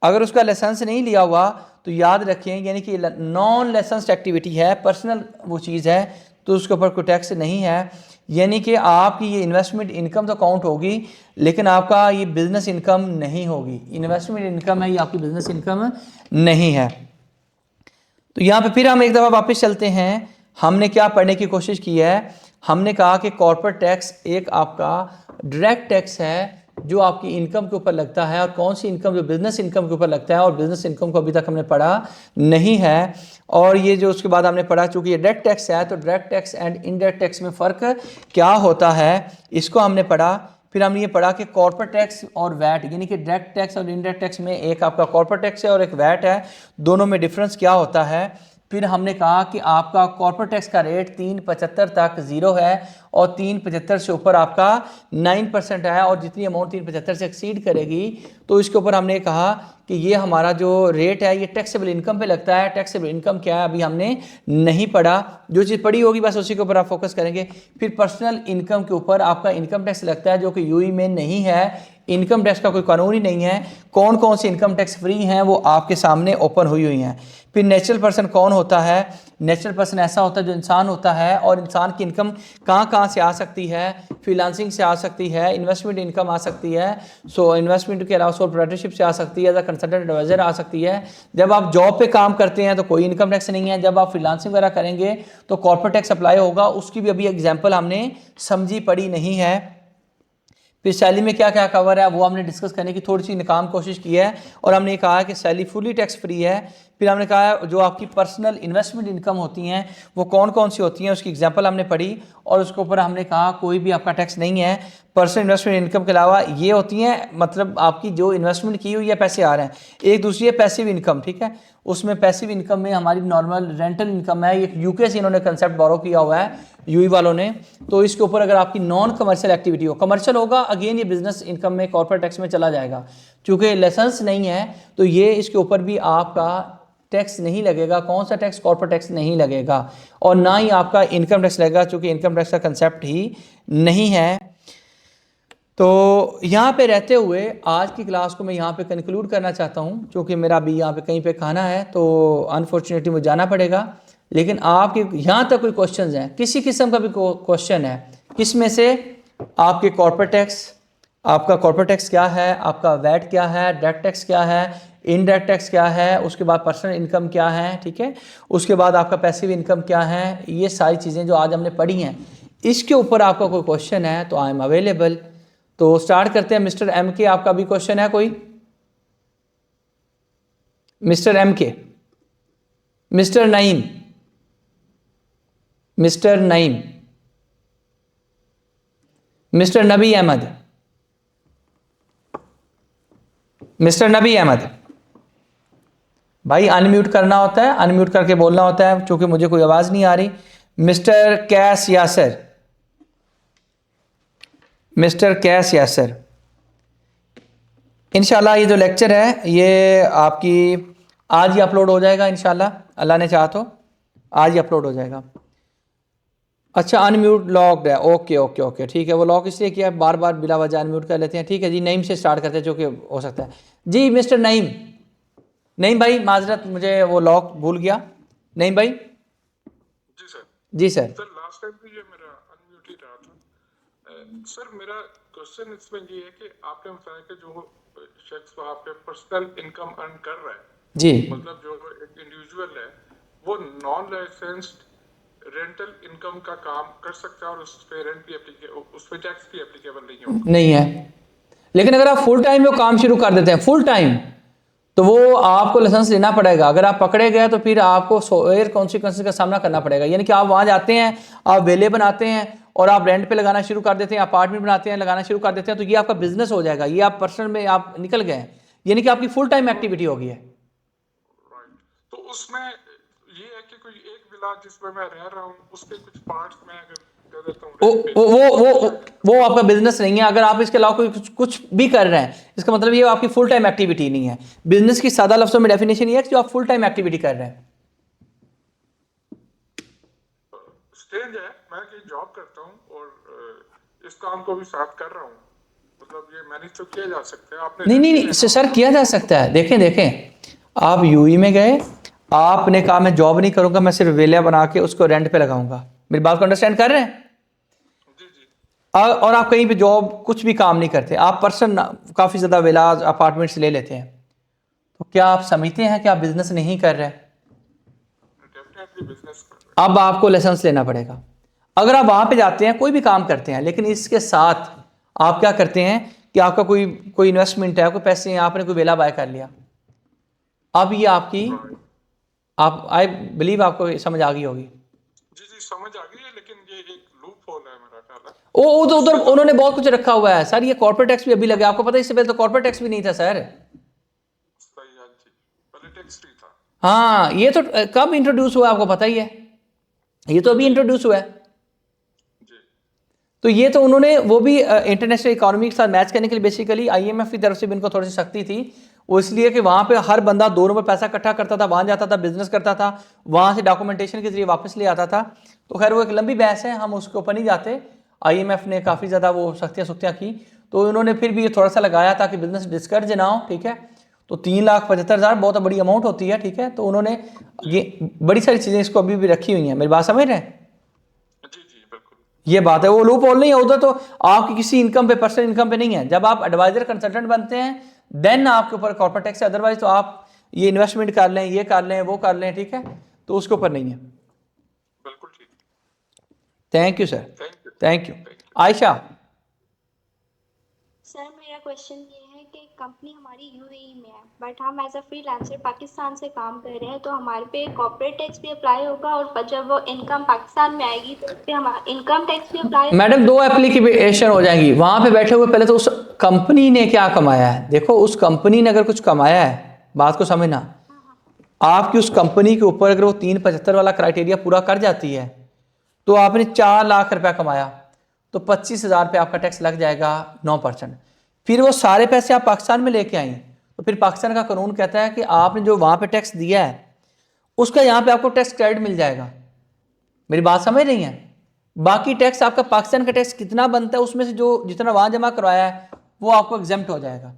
अगर उसका लाइसेंस नहीं लिया हुआ तो याद रखें, यानी कि नॉन लाइसेंस्ड एक्टिविटी है, पर्सनल वो चीज़ है, तो उसके ऊपर कोई टैक्स नहीं है। यानी कि आपकी ये इन्वेस्टमेंट इनकम तो काउंट होगी, लेकिन आपका ये बिजनेस इनकम नहीं होगी। इन्वेस्टमेंट इनकम है, ये आपकी बिजनेस इनकम नहीं है। तो यहाँ पे फिर हम एक दफ़ा वापस चलते हैं, हमने क्या पढ़ने की कोशिश की है। हमने कहा कि कॉर्पोरेट टैक्स एक आपका डायरेक्ट टैक्स है जो आपकी इनकम के ऊपर लगता है, और कौन सी इनकम, जो बिजनेस इनकम के ऊपर लगता है, और बिजनेस इनकम को अभी तक हमने पढ़ा नहीं है। और ये जो उसके बाद हमने पढ़ा, चूँकि ये डायरेक्ट टैक्स है, तो direct tax and indirect tax में फ़र्क क्या होता है इसको हमने पढ़ा। फिर हमने ये पढ़ा कि कॉर्पोरेट टैक्स और वैट, यानी कि डायरेक्ट टैक्स और इनडायरेक्ट टैक्स में एक आपका कॉर्पोरेट टैक्स है और एक वैट है, दोनों में डिफरेंस क्या होता है। फिर हमने कहा कि आपका कॉर्पोरेट टैक्स का रेट 3.75 तक ज़ीरो है, और 3.75 से ऊपर आपका 9% है, और जितनी अमाउंट 3.75 से एक्सीड करेगी तो इसके ऊपर हमने कहा कि ये हमारा जो रेट है ये टैक्सेबल इनकम पे लगता है। टैक्सेबल इनकम क्या है अभी हमने नहीं पढ़ा, जो चीज़ पढ़ी होगी बस उसी के ऊपर आप फोकस करेंगे। फिर पर्सनल इनकम के ऊपर आपका इनकम टैक्स लगता है, जो कि यूएई में नहीं है, इनकम टैक्स का कोई कानून ही नहीं है। कौन कौन सी इनकम टैक्स फ्री हैं वो आपके सामने ओपन हुई हैं। फिर नेचुरल पर्सन कौन होता है? नेचुरल पर्सन ऐसा होता है जो इंसान होता है, और इंसान की इनकम कहाँ से आ सकती है? फ्रीलांसिंग से आ सकती है, इन्वेस्टमेंट इनकम आ सकती है, सो इन्वेस्टमेंट के अलावा सोल प्रोप्राइटरशिप से आ सकती है, एज अ कंसल्टेंट एडवाइजर आ सकती है। जब आप जॉब पे काम करते हैं तो कोई इनकम टैक्स नहीं है, जब आप फ्रीलांसिंग वगैरह करेंगे तो कॉर्पोरेट टैक्स अप्लाई होगा, उसकी भी अभी एग्जाम्पल हमने समझी पड़ी नहीं है। फिर सैलरी में क्या क्या कवर है वो हमने डिस्कस करने की थोड़ी सी नाकाम कोशिश की है, और हमने कहा कि सैलरी फुली टैक्स फ्री है। फिर हमने कहा जो आपकी पर्सनल इन्वेस्टमेंट इनकम होती हैं वो कौन कौन सी होती हैं, उसकी एग्जांपल हमने पढ़ी, और उसके ऊपर हमने कहा कोई भी आपका टैक्स नहीं है। पर्सनल इन्वेस्टमेंट इनकम के अलावा ये होती हैं, मतलब आपकी जो इन्वेस्टमेंट की हुई है पैसे आ रहे हैं। एक दूसरी है पैसिव इनकम, ठीक है, उसमें पैसिव इनकम में हमारी नॉर्मल रेंटल इनकम है, एक यूके से इन्होंने कंसेप्ट बोरो किया हुआ है यूई वालों ने। तो इसके ऊपर अगर आपकी नॉन कमर्शियल एक्टिविटी हो, कमर्शियल होगा अगेन ये बिजनेस इनकम में कॉर्पोरेट टैक्स में चला जाएगा। चूँकि लाइसेंस नहीं है तो ये इसके ऊपर भी आपका टैक्स नहीं लगेगा। कौन सा टैक्स? कॉर्पोरेट टैक्स नहीं लगेगा, और ना ही आपका इनकम टैक्स लगेगा, चूँकि इनकम टैक्स का कंसेप्ट ही नहीं है। तो यहाँ पे रहते हुए आज की क्लास को मैं यहाँ पे कंक्लूड करना चाहता हूँ, क्योंकि मेरा अभी यहाँ पे कहीं पे खाना है, तो अनफॉर्चुनेटली मुझे जाना पड़ेगा। लेकिन आपके यहाँ तक कोई क्वेश्चंस हैं, किसी किस्म का भी क्वेश्चन है, किस में से आपके कॉर्पोरेट टैक्स, आपका कॉर्पोरेट टैक्स क्या है, आपका वैट क्या है, डायरेक्ट टैक्स क्या है, इनडायरेक्ट टैक्स क्या है, उसके बाद पर्सनल इनकम क्या है, ठीक है, उसके बाद आपका पैसिव इनकम क्या है, ये सारी चीज़ें जो आज हमने पढ़ी हैं, इसके ऊपर आपका कोई क्वेश्चन है तो आई एम अवेलेबल। तो स्टार्ट करते हैं। मिस्टर एम के, आपका भी क्वेश्चन है कोई? मिस्टर एम के, mister Naeem, mister Naeem, mister नबी अहमद, मिस्टर नबी अहमद। भाई अनम्यूट करना होता है, अनम्यूट करके बोलना होता है, चूंकि मुझे कोई आवाज़ नहीं आ रही। मिस्टर कैस यासर, मिस्टर कैस यासर। इंशाल्लाह ये जो लेक्चर है ये आपकी आज ही अपलोड हो जाएगा इंशाल्लाह, अल्लाह ने चाहा तो आज ही अपलोड हो जाएगा। अच्छा अनम्यूट लॉक्ड है, ओके ओके ओके ठीक है। वो लॉक इसलिए किया बार बार बिला वजह अनम्यूट कर लेते हैं। ठीक है जी, नईम से स्टार्ट करते हैं जो कि हो सकता है जी। मिस्टर नईम, नईम भाई माजरत मुझे वो लॉक भूल गया। नईम भाई जी सर। जी सर। सर लास्ट टाइम भी ये मेरा अनम्यूट ही रहा था। सर मेरा क्वेश्चन इसमें ये है कि आपने बताया कि जो शख्स वहाँ पे पर्सनल इनकम अर्न कर रहा है जी, मतलब जो एक इंडिविजुअल है वो नॉन लाइसेंस्ड रेंटल इनकम का काम कर सकता है और उस पे रेंट भी उस पे टैक्स भी एप्लीकेबल नहीं होगा। नहीं है। लेकिन अगर आप फुल टाइम में काम शुरू कर देते हैं फुल टाइम, तो वो आपको लाइसेंस लेना पड़ेगा। अगर आप पकड़े गए तो फिर आपको सोयर कॉन्सिक्वेंसेस का सामना करना पड़ेगा। यानी कि आप वहाँ जाते हैं, आप वेले बनाते हैं और आप रेंट पे लगाना शुरू कर देते हैं, अपार्टमेंट बनाते हैं लगाना शुरू कर देते हैं, तो ये आपका बिजनेस हो जाएगा। ये आप पर्सनल में आप निकल गए हैं, यानी कि आपकी फुल टाइम एक्टिविटी हो गई है। राइट, तो उसमें ये है कि कोई एक विला जिसमें मैं रह रहा हूँ उसके कुछ पार्ट्स में अगर दे देता हूँ वो आपका बिजनेस नहीं है। अगर आप इसके अलावा कोई कुछ भी कर रहे हैं, इसका मतलब ये आपकी फुल टाइम एक्टिविटी नहीं है। बिजनेस की सादा लफ्जों में डेफिनेशन ये है कि जो आप फुल टाइम एक्टिविटी कर रहे हैं। स्टेज है, मैं कहीं जॉब करता हूँ और इस काम को भी साथ कर रहा हूँ, मतलब ये मैनेज तो किया जा सकता है। आपने नहीं सर, किया जा सकता है। देखें आप यूएई में गए, आपने कहा मैं जॉब नहीं करूंगा, मैं सिर्फ वेला बना के उसको रेंट पे लगाऊंगा। मेरी बात को अंडरस्टैंड कर रहे हैं? और आप कहीं पे जॉब कुछ भी काम नहीं करते, आप पर्सन काफ़ी ज़्यादा विलाज अपार्टमेंट्स ले लेते हैं, तो क्या आप समझते हैं कि आप बिजनेस नहीं कर रहे? अब आपको लाइसेंस लेना पड़ेगा। अगर आप वहाँ पे जाते हैं कोई भी काम करते हैं, लेकिन इसके साथ आप क्या करते हैं कि आपका कोई इन्वेस्टमेंट है, कोई पैसे हैं, आपने कोई वेला बाय कर लिया, अब ये आपकी आप आई बिलीव आपको समझ आ गई होगी। जी समझ आ गई है, लेकिन ये एक लूप होल है मेरा ख्याल है। ओ तो उधर उन्होंने बहुत कुछ रखा हुआ है सर। ये कॉर्पोरेट टैक्स भी अभी लगे, आपको पता है इससे पहले तो कॉर्पोरेट टैक्स भी नहीं था सर। सही है जी, पहले टैक्स फ्री था। हाँ, ये तो कब इंट्रोड्यूस हुआ आपको पता ही है, ये तो अभी इंट्रोड्यूस हुआ है। तो ये तो उन्होंने वो भी इंटरनेशनल इकोनॉमी के साथ मैच करने के लिए बेसिकली आईएमएफ की तरफ से भी इनको थोड़ी सी सख्ती थी, वो इसलिए कि वहाँ पे हर बंदा 2 नंबर पैसा इकट्ठा करता था, वहाँ जाता था, बिजनेस करता था, वहाँ से डॉक्यूमेंटेशन के जरिए वापस ले आता था। तो खैर वो एक लंबी बहस है, हम उसके ऊपर नहीं जाते। आईएमएफ ने काफ़ी ज़्यादा वो सख्तियाँ की, तो उन्होंने फिर भी ये थोड़ा सा लगाया ताकि बिजनेस डिस्करेज ना हो। ठीक है, तो 3,75,000 बहुत बड़ी अमाउंट होती है। ठीक है, तो उन्होंने ये बड़ी सारी चीज़ें इसको अभी भी रखी हुई हैं। मेरी बात समझ रहे हैं? ये बात है, वो लूप होल नहीं है उधर। तो आपकी किसी इनकम पे, पर्सनल इनकम पे नहीं है। जब आप एडवाइजर कंसल्टेंट बनते हैं देन आपके ऊपर कॉर्पोरेट टैक्स है, अदरवाइज तो आप ये इन्वेस्टमेंट कर लें, ये कर लें, वो कर लें, ठीक है, तो उसके ऊपर नहीं है। बिल्कुल ठीक। Thank you sir, thank you. Ayesha sir मेरा क्वेश्चन ये है कि कंपनी हमारी यूएई में है, बट हम एज अ फ्रीलांसर पाकिस्तान से काम कर रहे हैं, तो हमारे पे कॉर्पोरेट टैक्स भी अप्लाई होगा और जब वो इनकम पाकिस्तान में आएगी तो उस पर हमारा इनकम टैक्स भी अप्लाई। मैडम 2 एप्लीकेशन हो जाएंगी। वहाँ पे बैठे हुए पहले तो उस कंपनी ने क्या कमाया है, देखो उस कंपनी ने अगर कुछ कमाया है, बात को समझना, आपकी उस कंपनी के ऊपर अगर वो 375 वाला क्राइटेरिया पूरा कर जाती है तो आपने 4 लाख रुपया कमाया तो 25,000 पे आपका टैक्स लग जाएगा 9%। फिर वो सारे पैसे आप पाकिस्तान में लेके आई तो फिर पाकिस्तान का कानून कहता है कि आपने जो वहाँ पे टैक्स दिया है उसका यहाँ पे आपको टैक्स क्रेडिट मिल जाएगा। मेरी बात समझ रही हैं? बाकी टैक्स आपका पाकिस्तान का टैक्स कितना बनता है उसमें से जो जितना वहाँ जमा करवाया है वो आपको एग्जेम्प्ट हो जाएगा,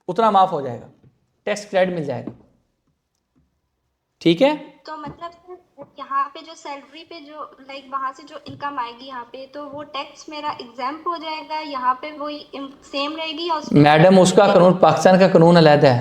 उतना माफ़ हो जाएगा, टैक्स क्रेडिट मिल जाएगा। ठीक है, तो मतलब यहाँ पे जो सैलरी पे जो लाइक वहाँ से जो इनकम आएगी यहाँ पे, तो वो टैक्स मेरा एग्जाम्प हो जाएगा, यहाँ पे वही सेम रहेगी। और मैडम उसका कानून, पाकिस्तान का कानून अलग है,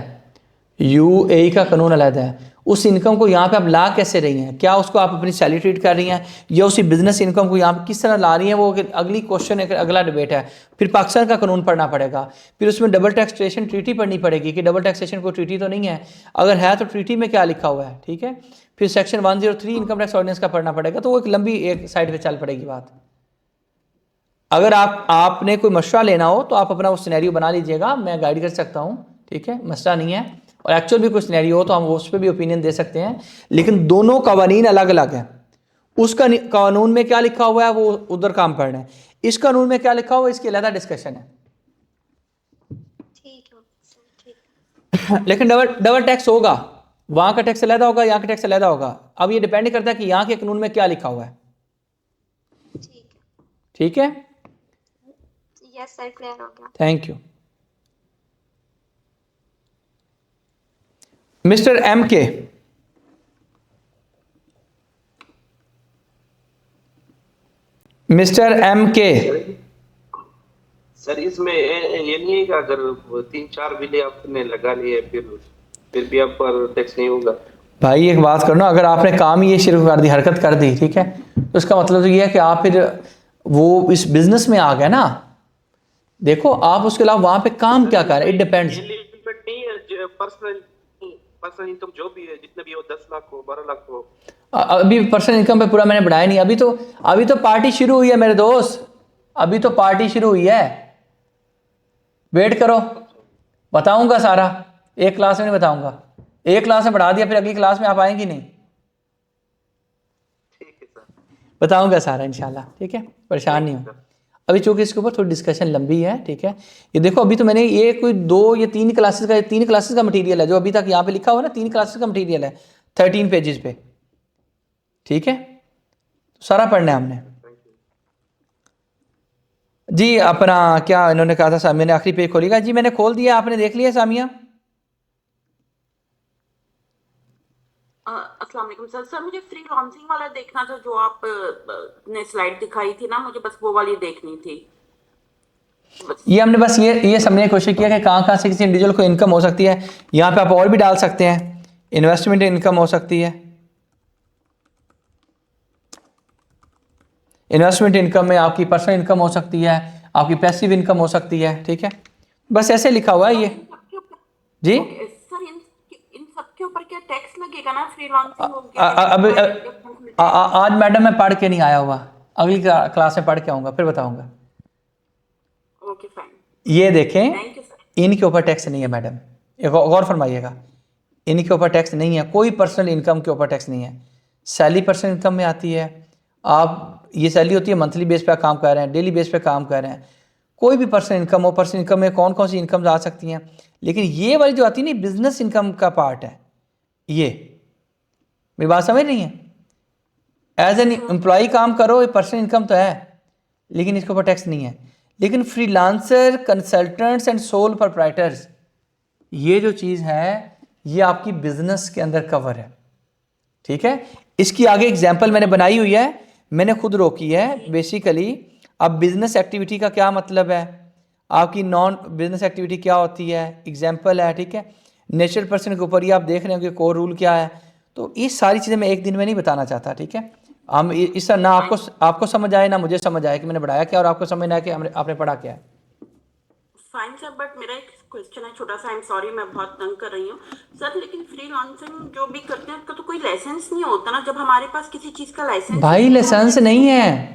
यूएई का कानून अलग है। उस इनकम को यहाँ पे आप ला कैसे रही हैं, क्या उसको आप अपनी सैलरी ट्रीट कर रही हैं या उसी बिजनेस इनकम को यहाँ पे किस तरह ला रही हैं, वो अगली क्वेश्चन है, अगला डिबेट है। फिर पाकिस्तान का कानून पढ़ना पड़ेगा, फिर उसमें डबल टैक्सेशन ट्रीटी पढ़नी पड़ेगी कि डबल टैक्सेशन कोई ट्रीटी तो नहीं है, अगर है तो ट्रीटी में क्या लिखा हुआ है, ठीक है। फिर सेक्शन 103 इनकम टैक्स ऑर्डिनेंस का पढ़ना पड़ेगा, तो वो एक लंबी एक साइड पर चल पड़ेगी बात। अगर आपने कोई मशवरा लेना हो तो आप अपना वो सिनेरियो बना लीजिएगा, मैं गाइड कर सकता हूँ, ठीक है, मसला नहीं है। और एक्चुअल भी कोई सिनेरियो हो तो हम उस पर भी ओपिनियन दे सकते हैं, लेकिन दोनों कवानीन अलग अलग हैं। उसका कानून में क्या लिखा हुआ है वो उधर काम पढ़ रहे हैं, इस कानून में क्या लिखा हुआ है इसकी अलग डिस्कशन है। ठीक है। लेकिन डबल टैक्स होगा, वहाँ का टैक्स अलग होगा, यहाँ का टैक्स अलग होगा। अब ये डिपेंड करता है कि यहाँ के कानून में क्या लिखा हुआ है। ठीक है, यस सर, क्लियर हो गया। Thank you. मिस्टर एम के, मिस्टर एम के, सर इसमें ये नहीं है कि अगर 3-4 बिले आपने लगा लिए फिर भी आप पर टैक्स नहीं होगा। भाई एक बात करना, अगर आपने काम ही ये शुरू कर दी, हरकत कर दी, ठीक है, तो इसका मतलब तो ये है कि आप फिर वो इस बिजनेस में आ गए ना। देखो आप उसके अलावा वहां पे काम क्या कर रहे हैं, इट डिपेंड्स। लिमिट नहीं है, पर्सनल इनकम जो भी है, जितने भी हो, 10 लाख हो, 12 लाख हो। अभी पर्सनल इनकम पे पूरा मैंने बढ़ाया नहीं, अभी तो पार्टी शुरू हुई है मेरे दोस्त, अभी तो पार्टी शुरू हुई है, वेट करो, बताऊंगा सारा, एक क्लास में नहीं बताऊंगा। एक क्लास में बढ़ा दिया, फिर अगली क्लास में आप आएंगी नहीं, ठीक है सर, बताऊंगा सारा इंशाल्लाह, ठीक है, परेशान नहीं हो। अभी चूंकि इसके ऊपर थोड़ी डिस्कशन लंबी है, ठीक है। ये देखो अभी तो मैंने ये कोई 2 या 3 क्लासेस का मटेरियल है जो अभी तक यहाँ पे लिखा हुआ है ना, 3 क्लासेस का मटेरियल है 13 पेजेस पे, ठीक है, तो सारा पढ़ना है हमने जी। अपना क्या इन्होंने कहा था, मैंने आखिरी पेज खोलेगा जी, मैंने खोल दिया, आपने देख लिया सामिया? अस्सलाम वालेकुम सर। सर मुझे फ्रीलांसिंग वाला देखना था जो आप ने स्लाइड दिखाई थी ना, मुझे बस वो वाली देखनी थी। ये हमने बस ये समझने की कोशिश किया कि कहाँ से किसी इंडिविजुअल को इनकम हो सकती है। यहाँ पे आप और भी डाल सकते हैं, इन्वेस्टमेंट इनकम हो सकती है, इन्वेस्टमेंट इनकम में आपकी पर्सनल इनकम हो सकती है, आपकी पैसिव इनकम हो सकती है, ठीक है, बस ऐसे लिखा हुआ है ये जी। सर इन सब के ऊपर क्या टैक्स लगेगा ना? फ्रीलांसिंग हो गया, आज मैडम मैं पढ़ के नहीं आया हुआ, अगली क्लास में पढ़ के आऊँगा फिर बताऊँगा। ओके फाइन, ये देखें, थैंक यू सर। इनके ऊपर टैक्स नहीं है मैडम, एक गौर फरमाइएगा, इनके ऊपर टैक्स नहीं है, कोई पर्सनल इनकम के ऊपर टैक्स नहीं है। सैलरी पर्सनल इनकम में आती है, आप ये सैलरी होती है मंथली बेस पे काम कर रहे हैं, डेली बेस पे काम कर रहे हैं, कोई भी पर्सनल इनकम हो। पर्सनल इनकम में कौन कौन सी इनकम आ सकती हैं, लेकिन ये वाली जो आती है ना बिजनेस इनकम का पार्ट है, ये मेरी बात समझ रही है। एज एन एम्प्लॉय काम करो, ये पर्सनल इनकम तो है, लेकिन इसके ऊपर टैक्स नहीं है। लेकिन freelancer, consultants and sole proprietors, ये जो चीज़ है ये आपकी बिजनेस के अंदर कवर है, ठीक है। इसकी आगे एग्जांपल मैंने बनाई हुई है, मैंने खुद रोकी है। बेसिकली अब बिजनेस एक्टिविटी का क्या मतलब है, आपकी नॉन बिजनेस एक्टिविटी क्या होती है, एग्जांपल है, ठीक है। नेचुरल पर्सन के ऊपर ये आप देख रहे हो कि कोर रूल क्या है, तो ये सारी चीज़ें मैं एक दिन में नहीं बताना चाहता, ठीक है। हम इस ना आपको समझ आए ना मुझे समझ आए कि मैंने बढ़ाया क्या और आपको समझ ना आए कि आपने पढ़ा क्या है। फाइन सर, बट मेरा एक क्वेश्चन है छोटा सा, आई एम सॉरी मैं बहुत तंग कर रही हूँ सर, लेकिन फ्रीलांसिंग जो भी करते हैं उसका तो कोई लाइसेंस नहीं होता ना, जब हमारे पास किसी चीज़ का लाइसेंस भाई लाइसेंस नहीं है।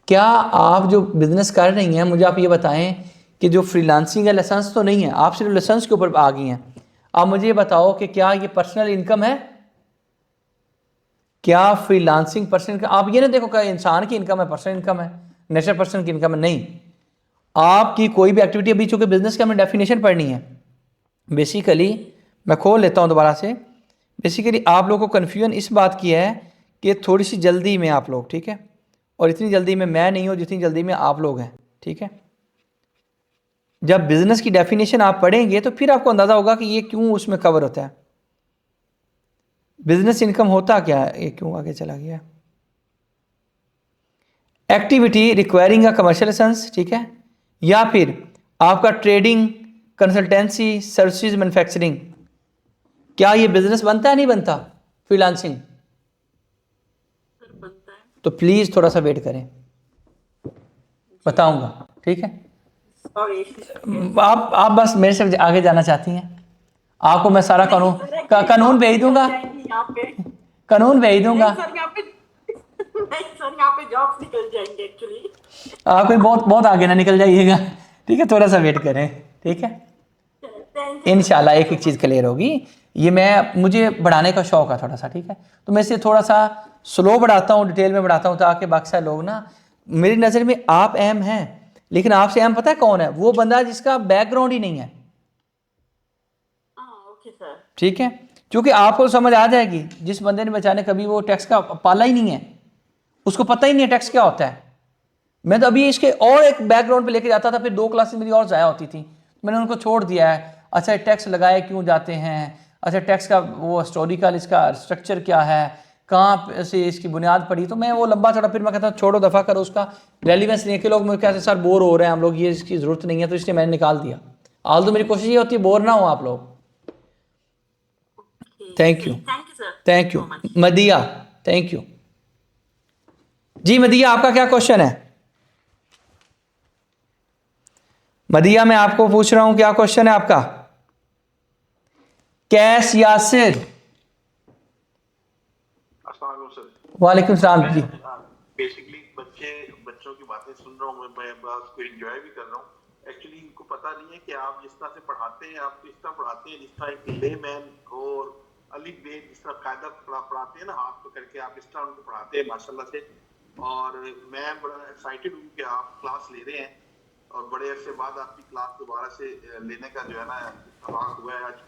क्या आप जो बिजनेस कर रही हैं, मुझे आप ये बताएं कि जो फ्रीलांसिंग है लाइसेंस तो नहीं है, आप सिर्फ लाइसेंस के ऊपर आ गई हैं। आप मुझे ये बताओ कि क्या ये पर्सनल इनकम है, क्या फ्रीलांसिंग पर्सनल इनकम? आप ये ना देखो क्या इंसान की इनकम है, पर्सनल इनकम है, नेचुरल पर्सन की इनकम है, नहीं। आपकी कोई भी एक्टिविटी, अभी चूँकि बिजनेस की हमें डेफिनेशन पढ़नी है, बेसिकली मैं खोल लेता हूँ दोबारा से। बेसिकली आप लोगों को कन्फ्यूजन इस बात की है कि थोड़ी सी जल्दी में आप लोग, ठीक है, और इतनी जल्दी में मैं नहीं हूँ जितनी जल्दी में आप लोग हैं, ठीक है। जब बिजनेस की डेफिनेशन आप पढ़ेंगे तो फिर आपको अंदाज़ा होगा कि ये क्यों उसमें कवर होता है, बिजनेस इनकम होता क्या है, ये क्यों आगे चला गया। Activity requiring a commercial license, ठीक है, या फिर आपका ट्रेडिंग, कंसल्टेंसी सर्विसेज, मैन्युफैक्चरिंग, क्या ये बिजनेस बनता है नहीं बनता फ्रीलांसिंग? सर बनता है। तो प्लीज़ थोड़ा सा वेट करें, बताऊंगा, ठीक है? सॉरी। आप बस मेरे से आगे जाना चाहती हैं, आपको मैं सारा कानून भेज दूंगा, यहाँ पे कानून भेज दूंगा, नहीं सर, यहाँ पे नहीं सर, यहाँ पे जॉब्स निकल जाएंगे एक्चुअली। आप कोई बहुत बहुत आगे ना निकल जाइएगा, ठीक है? थोड़ा सा वेट करें, ठीक है? इंशाल्लाह एक एक चीज़ क्लियर होगी। ये मुझे बढ़ाने का शौक है थोड़ा सा, ठीक है? तो मैं इसे थोड़ा सा स्लो बढ़ाता हूँ, डिटेल में बढ़ाता हूँ, ताकि बाकी सारे लोग ना, मेरी नज़र में आप अहम हैं, लेकिन आपसे अहम पता है कौन है? वो बंदा जिसका बैकग्राउंड ही नहीं है। Okay sir. ठीक है, क्योंकि आपको समझ आ जाएगी, जिस बंदे ने बेचारे कभी वो टैक्स का पाला ही नहीं है, उसको पता ही नहीं है टैक्स क्या होता है। मैं तो अभी इसके और एक बैकग्राउंड पे लेके जाता था, फिर 2 क्लासेस मेरी और ज़ाया होती थी, मैंने उनको छोड़ दिया है। अच्छा टैक्स लगाए क्यों जाते हैं, अच्छा टैक्स का वो हिस्टोरिकल इसका स्ट्रक्चर क्या है, कहाँ से इसकी बुनियाद पड़ी, तो मैं वो लंबा चौड़ा, फिर मैं कहता हूँ छोड़ो, दफ़ा करो, उसका रेलिवेंस नहीं है कि लोग मुझे कहते हैं सर बोर हो रहे हैं हम लोग, ये इसकी ज़रूरत नहीं है, तो इसलिए मैंने निकाल दिया। आल तो मेरी कोशिश ये होती है बोर ना हो आप लोग। Thank you, thank you Madiya, thank you जी। मदिया आपका क्या क्वेश्चन है? मदिया मैं आपको पूछ रहा हूं क्या क्वेश्चन है आपका? कैस यासिर, वालेकुम सलाम जी। बेसिकली बच्चों की बातें सुन रहा हूँ मैं उसको एंजॉय भी कर रहा हूँ। एक्चुअली इनको पता नहीं है कि आप जिस तरह से पढ़ाते हैं, आप इस तरह पढ़ाते हैं जिस तरह एक लेमैन और अलिफ बे जिस तरह कायदा पढ़ाते हैं ना, हाथ पकड़ के, आप इस तरह उनको पढ़ाते हैं माशाल्लाह से। और मैं बड़ा एक्साइटेड हूँ कि आप क्लास ले रहे हैं, और बड़े अरसे बाद आपकी क्लास दोबारा से लेने का जो है ना इत्तेफाक हुआ है आज।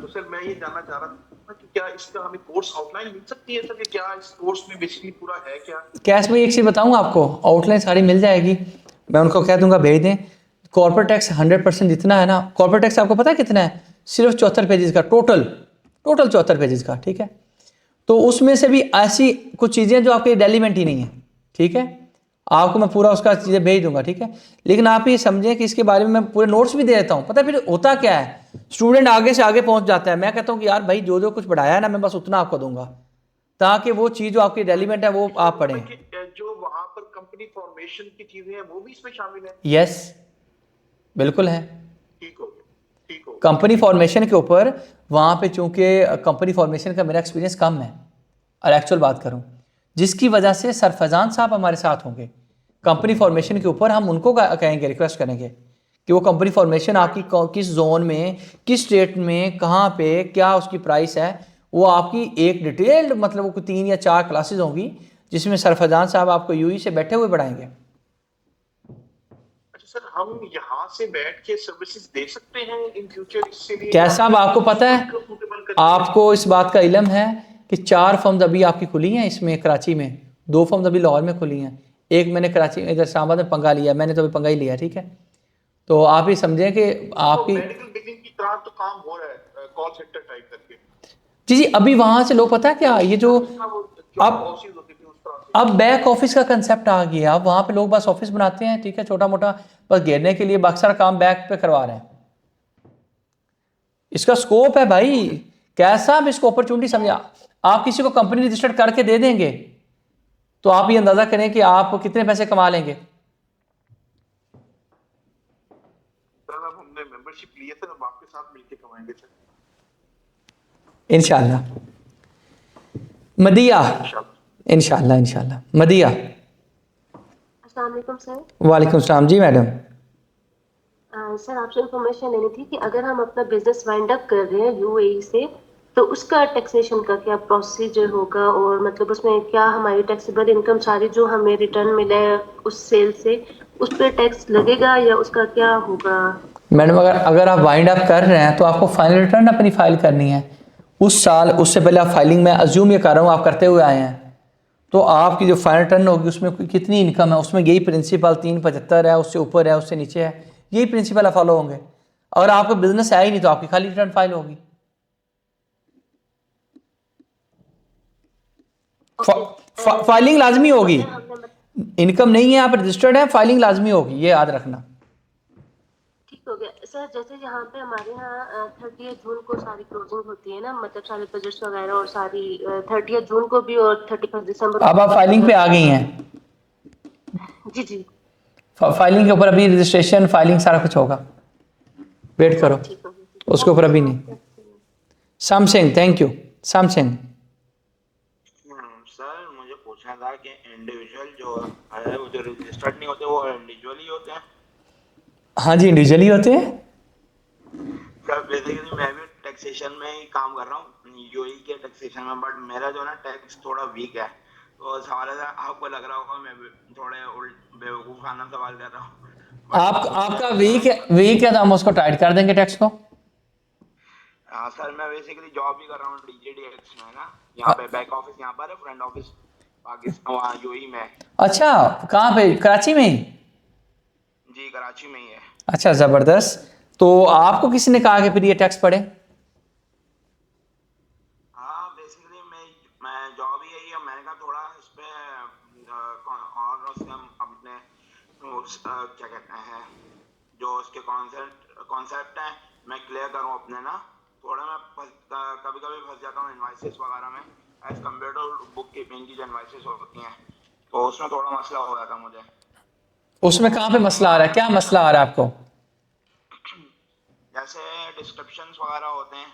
तो सर मैं ये जानना चाह रहा था कि क्या इसका हमें कोर्स आउटलाइन मिल सकती है सर, कि क्या इस कोर्स में बेसिकली पूरा है क्या? कैश में एक चीज़ बताऊँ आपको, आउटलाइन सारी मिल जाएगी, मैं उनको कह दूंगा भेज दें। कॉर्पोरेट टैक्स 100% जितना है ना, कॉर्पोरेट टैक्स आपको पता है कितना है? सिर्फ 74 पेजेस का, टोटल 74 पेजेस का, ठीक है? तो उसमें से भी ऐसी कुछ चीज़ें जो आपके रेलिवेंट ही नहीं है, ठीक है? आपको मैं पूरा उसका चीज़ें भेज दूंगा, ठीक है? लेकिन आप ये समझें कि इसके बारे में मैं पूरे नोट्स भी दे देता हूँ। पता है फिर होता क्या है, स्टूडेंट आगे से आगे पहुँच जाता है, मैं कहता हूँ कि यार भाई जो कुछ पढ़ाया है ना, मैं बस उतना आपको दूंगा, ताकि वो चीज़ जो आपकी रेलिवेंट है वो आप पढ़ें। जो वहाँ पर कंपनी फॉर्मेशन की चीजें हैं वो भी इसमें शामिल है? यस बिल्कुल है। ठीक हो गया। कंपनी फॉर्मेशन के ऊपर वहाँ पे, चूँकि कंपनी फॉर्मेशन का मेरा एक्सपीरियंस कम है, और एक्चुअल बात करूँ, जिसकी वजह से सरफजान साहब हमारे साथ होंगे कंपनी फॉर्मेशन के ऊपर, हम उनको कहेंगे, रिक्वेस्ट करेंगे कि वो कंपनी फॉर्मेशन आपकी किस जोन में, किस स्टेट में, कहाँ पे, क्या उसकी प्राइस है, वो आपकी एक डिटेल्ड, मतलब वो 3 या 4 क्लासेस होंगी, जिसमें सरफजान साहब आपको यूई से बैठे हुए पढ़ाएंगे। अच्छा सर, हम यहाँ से बैठ के सर्विसेज दे सकते हैं इन फ्यूचर? इससे लिए क्या साहब आपको पता है, आपको इस बात का इल्म है कि 4 फर्म्स अभी आपकी खुली हैं इसमें कराची में, 2 फर्म्स अभी लाहौर में खुली हैं, एक मैंने कराची इधर इस्लामाबाद में पंगा लिया, मैंने तो अभी पंगा ही लिया, ठीक है? तो आप ये समझें कि आपकी मेडिकल बिलिंग की तरह तो काम हो रहा है, कॉल सेंटर टाइप करके। जी अभी वहाँ से लोग, पता है क्या, ये जो अब बैक ऑफिस का कंसेप्ट आ गया, अब वहाँ पे लोग बस ऑफिस बनाते हैं, ठीक है, छोटा मोटा बस घेरने के लिए, बाकी सारा काम बैक पे करवा रहे हैं। इसका स्कोप है भाई, कैसा आप इसको अपॉर्चुनिटी समझा। आप किसी को कंपनी रजिस्टर्ड करके दे देंगे तो आप ये अंदाजा करें कि आप कितने पैसे कमा लेंगे। सर अब हमने मेंबरशिप ली है, सर अब आपके साथ मिलके कमाएंगे सर, इंशाल्लाह। मदिया, इंशाल्लाह इंशाल्लाह। मदिया, अस्सलाम वालेकुम सर। वालेकुम सलाम जी मैडम। सर आपसे इंफॉर्मेशन लेनी थी कि अगर हम अपना बिजनेस वाइंड अप कर रहे हैं यूएई से, तो उसका टैक्सेशन का क्या प्रोसीजर होगा, और मतलब उसमें क्या हमारी टैक्सेबल इनकम सारी जो हमें रिटर्न मिले उस सेल से, उस पर टैक्स लगेगा या उसका क्या होगा? मैडम अगर आप वाइंड अप कर रहे हैं तो आपको फाइनल रिटर्न अपनी फाइल करनी है उस साल, उससे पहले आप फाइलिंग, में अज्यूम ये कर रहा हूँ आप करते हुए आए हैं, तो आपकी जो फाइनल रिटर्न होगी उसमें कितनी इनकम है, उसमें यही प्रिंसिपल 375 है, उससे ऊपर है, उससे नीचे है, यही प्रिंसिपल फॉलो होंगे। अगर आपका बिजनेस है ही नहीं तो आपकी खाली रिटर्न फाइल होगी। फाइलिंग लाजमी होगी, इनकम नहीं है, आप रजिस्टर्ड है, फाइलिंग लाजमी होगी, ये याद रखना। ठीक ठीक हो गया सर। जैसे यहाँ पे हमारे यहाँ 30 जून को सारी क्लोजिंग होती है ना, मतलब सारे बजट्स वगैरह और सारी 30 जून को भी और 31 दिसंबर अब आप फाइलिंग पे आ गई हैं। जी जी फाइलिंग के ऊपर अभी रजिस्ट्रेशन फाइलिंग सारा कुछ होगा, वेट करो, ठीक हो गया। उसके ऊपर अभी नहीं। Samsung, thank you Samsung. Sir मुझे पूछना था कि इंडिविजुअल जो है वो जो रजिस्टर्ड नहीं होते वो इंडिविजुअली होते हैं? हाँ जी, इंडिविजुअली होते हैं। सर बेसिकली मैं भी टैक्सेशन में ही काम कर रहा हूँ, यूएई के टैक्सेशन में, बट मेरा जो ना टैक्स थोड़ा वीक है, तो सवाल है आपको लग रहा होगा मैं थोड़े बेवकूफ़ाना सवाल कर रहा हूँ। आपका वीक है तो हम उसको टाइट कर देंगे टैक्स को। हाँ सर, मैं बेसिकली जॉब भी कर रहा हूँ डीजीडीएक्स में ना, यहाँ पे बैक ऑफिस यहाँ पर है, फ्रंट ऑफिस पाकिस्तान वहाँ यूएई में। अच्छा, कहाँ पे? कराची में ही? जी कराची में ही है। अच्छा, ज़बरदस्त। तो आपको किसी ने कहा कि फिर ये टैक्स पड़े? हाँ बेसिकली मैं जॉब ही यही है, मैंने कहा थोड़ा इस पे और उसके अपने क्या कहते हैं जो उसके कॉन्सेप्ट हैं मैं क्लियर करूँ अपने ना। थोड़ा मैं कभी कभी फंस जाता हूँ इनवाइसेस वगैरह में, as compare to book keeping की जो इनवाइसेस होती हैं, तो उसमें थोड़ा मसला हो जाता मुझे। उसमें कहाँ पे मसला आ रहा है? क्या मसला आ रहा है आपको? जैसे डिस्क्रिप्शंस वगैरह होते हैं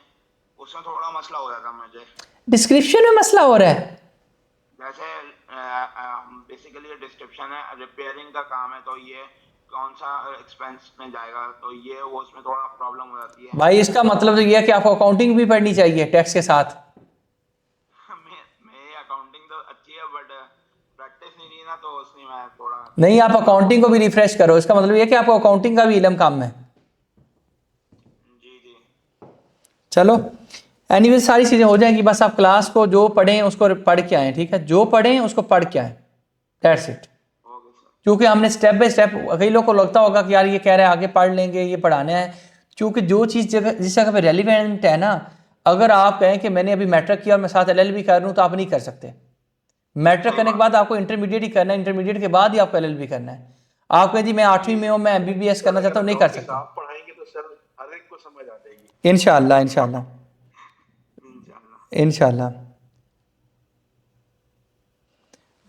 उसमें थोड़ा मसला हो जाता मुझे। डिस्क्रिप्शन में मसला हो रहा है? जैसे बेसिकली डिस्क्रिप्शन है, रिपेयरिंग का काम है, तो ये कौन सा एक्सपेंस में जाएगा, तो ये वो उसमें थोड़ा प्रॉब्लम हो जाती है। भाई इसका मतलब तो ये है कि आपको अकाउंटिंग भी पढ़नी चाहिए टैक्स के साथ। मेरी अकाउंटिंग तो अच्छी है बट प्रैक्टिस नहीं की ना, तो उसमें मैं थोड़ा नहीं, आप अकाउंटिंग को भी रिफ्रेश करो। इसका मतलब ये है कि आपको अकाउंटिंग का भी इल्म काम है। जी जी चलो एनीवे सारी चीज़ें हो जाएंगी, बस आप क्लास को जो पढ़ें उसको पढ़ के आएँ, ठीक है? जो पढ़ें उसको पढ़ के आएँ, दैट्स इट। क्योंकि हमने स्टेप बाय स्टेप, कई लोगों को लगता होगा कि यार ये कह रहे हैं आगे पढ़ लेंगे, ये पढ़ाना है, क्योंकि जो चीज़ जिस जगह पे रेलिवेंट है ना, अगर आप कहें कि मैंने अभी मैट्रिक किया और मैं साथ एलएलबी कर लूँ तो आप नहीं कर सकते। मैट्रिक करने के बाद आपको इंटरमीडिएट ही करना है, इंटरमीडिएट के बाद ही आपको एलएलबी करना है। आप कहें जी मैं 8वीं में हूँ, मैं एमबीबीएस करना चाहता हूँ, नहीं कर सकते। आप पढ़ाएंगे तो सर हर एक को समझ आ जाएगी। इंशाअल्लाह इंशाअल्लाह इंशाअल्लाह।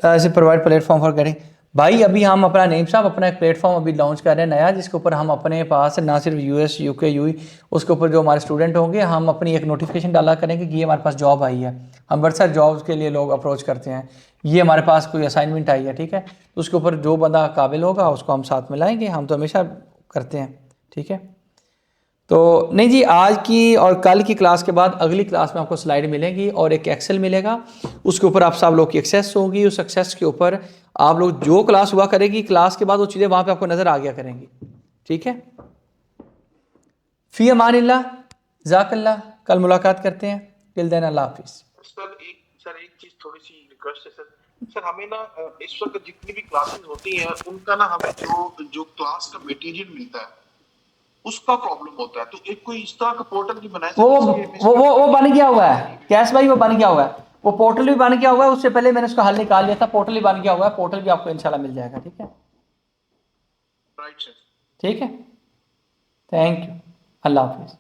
ऐसे प्रोवाइड प्लेटफॉर्म फॉर गेटिंग। भाई अभी हम अपना नेम साहब अपना एक प्लेटफॉर्म अभी लॉन्च कर रहे हैं नया, जिसके ऊपर हम अपने पास ना सिर्फ यूएस यूके यूई, उसके ऊपर जो हमारे स्टूडेंट होंगे हम अपनी एक नोटिफिकेशन डाला करेंगे कि ये हमारे पास जॉब आई है। हम बड़े सारे जॉब्स के लिए लोग अप्रोच करते हैं, ये हमारे पास कोई असाइनमेंट आई है, ठीक है? तो उसके ऊपर जो बंदा काबिल होगा उसको हम साथ में लाएंगे, हम तो हमेशा करते हैं, ठीक है? तो नहीं जी, आज की और कल की क्लास के बाद अगली क्लास में आपको स्लाइड मिलेंगी और एक एक्सेल मिलेगा, उसके ऊपर आप सब लोग की एक्सेस होगी। उस एक्सेस के ऊपर आप लोग जो क्लास हुआ करेगी, क्लास के बाद वो चीज़ें वहाँ पे आपको नज़र आ गया करेंगी, ठीक है? फ़ी अमानिल्लाह, ज़ाकल्लाह, कल मुलाकात करते हैं। टिल देन अल्लाह हाफिज़। सर एक चीज थोड़ी सी रिक्वेस्ट है सर हमें ना इस वक्त जितनी भी क्लासेस होती हैं उनका ना हमें जो क्लास का मटेरियल मिलता है उसका प्रॉब्लम होता है, तो एक कोई इस तरह का पोर्टल भी बनाया। वो बन गया हुआ है कैश भाई, वो बन गया हुआ है, वो पोर्टल भी बन गया हुआ है। उससे पहले मैंने उसका हल निकाल लिया था, पोर्टल भी बन गया हुआ है, पोर्टल भी आपको इंशाल्लाह मिल जाएगा, ठीक है? राइट सर, ठीक है, थैंक यू, अल्लाह हाफिज़।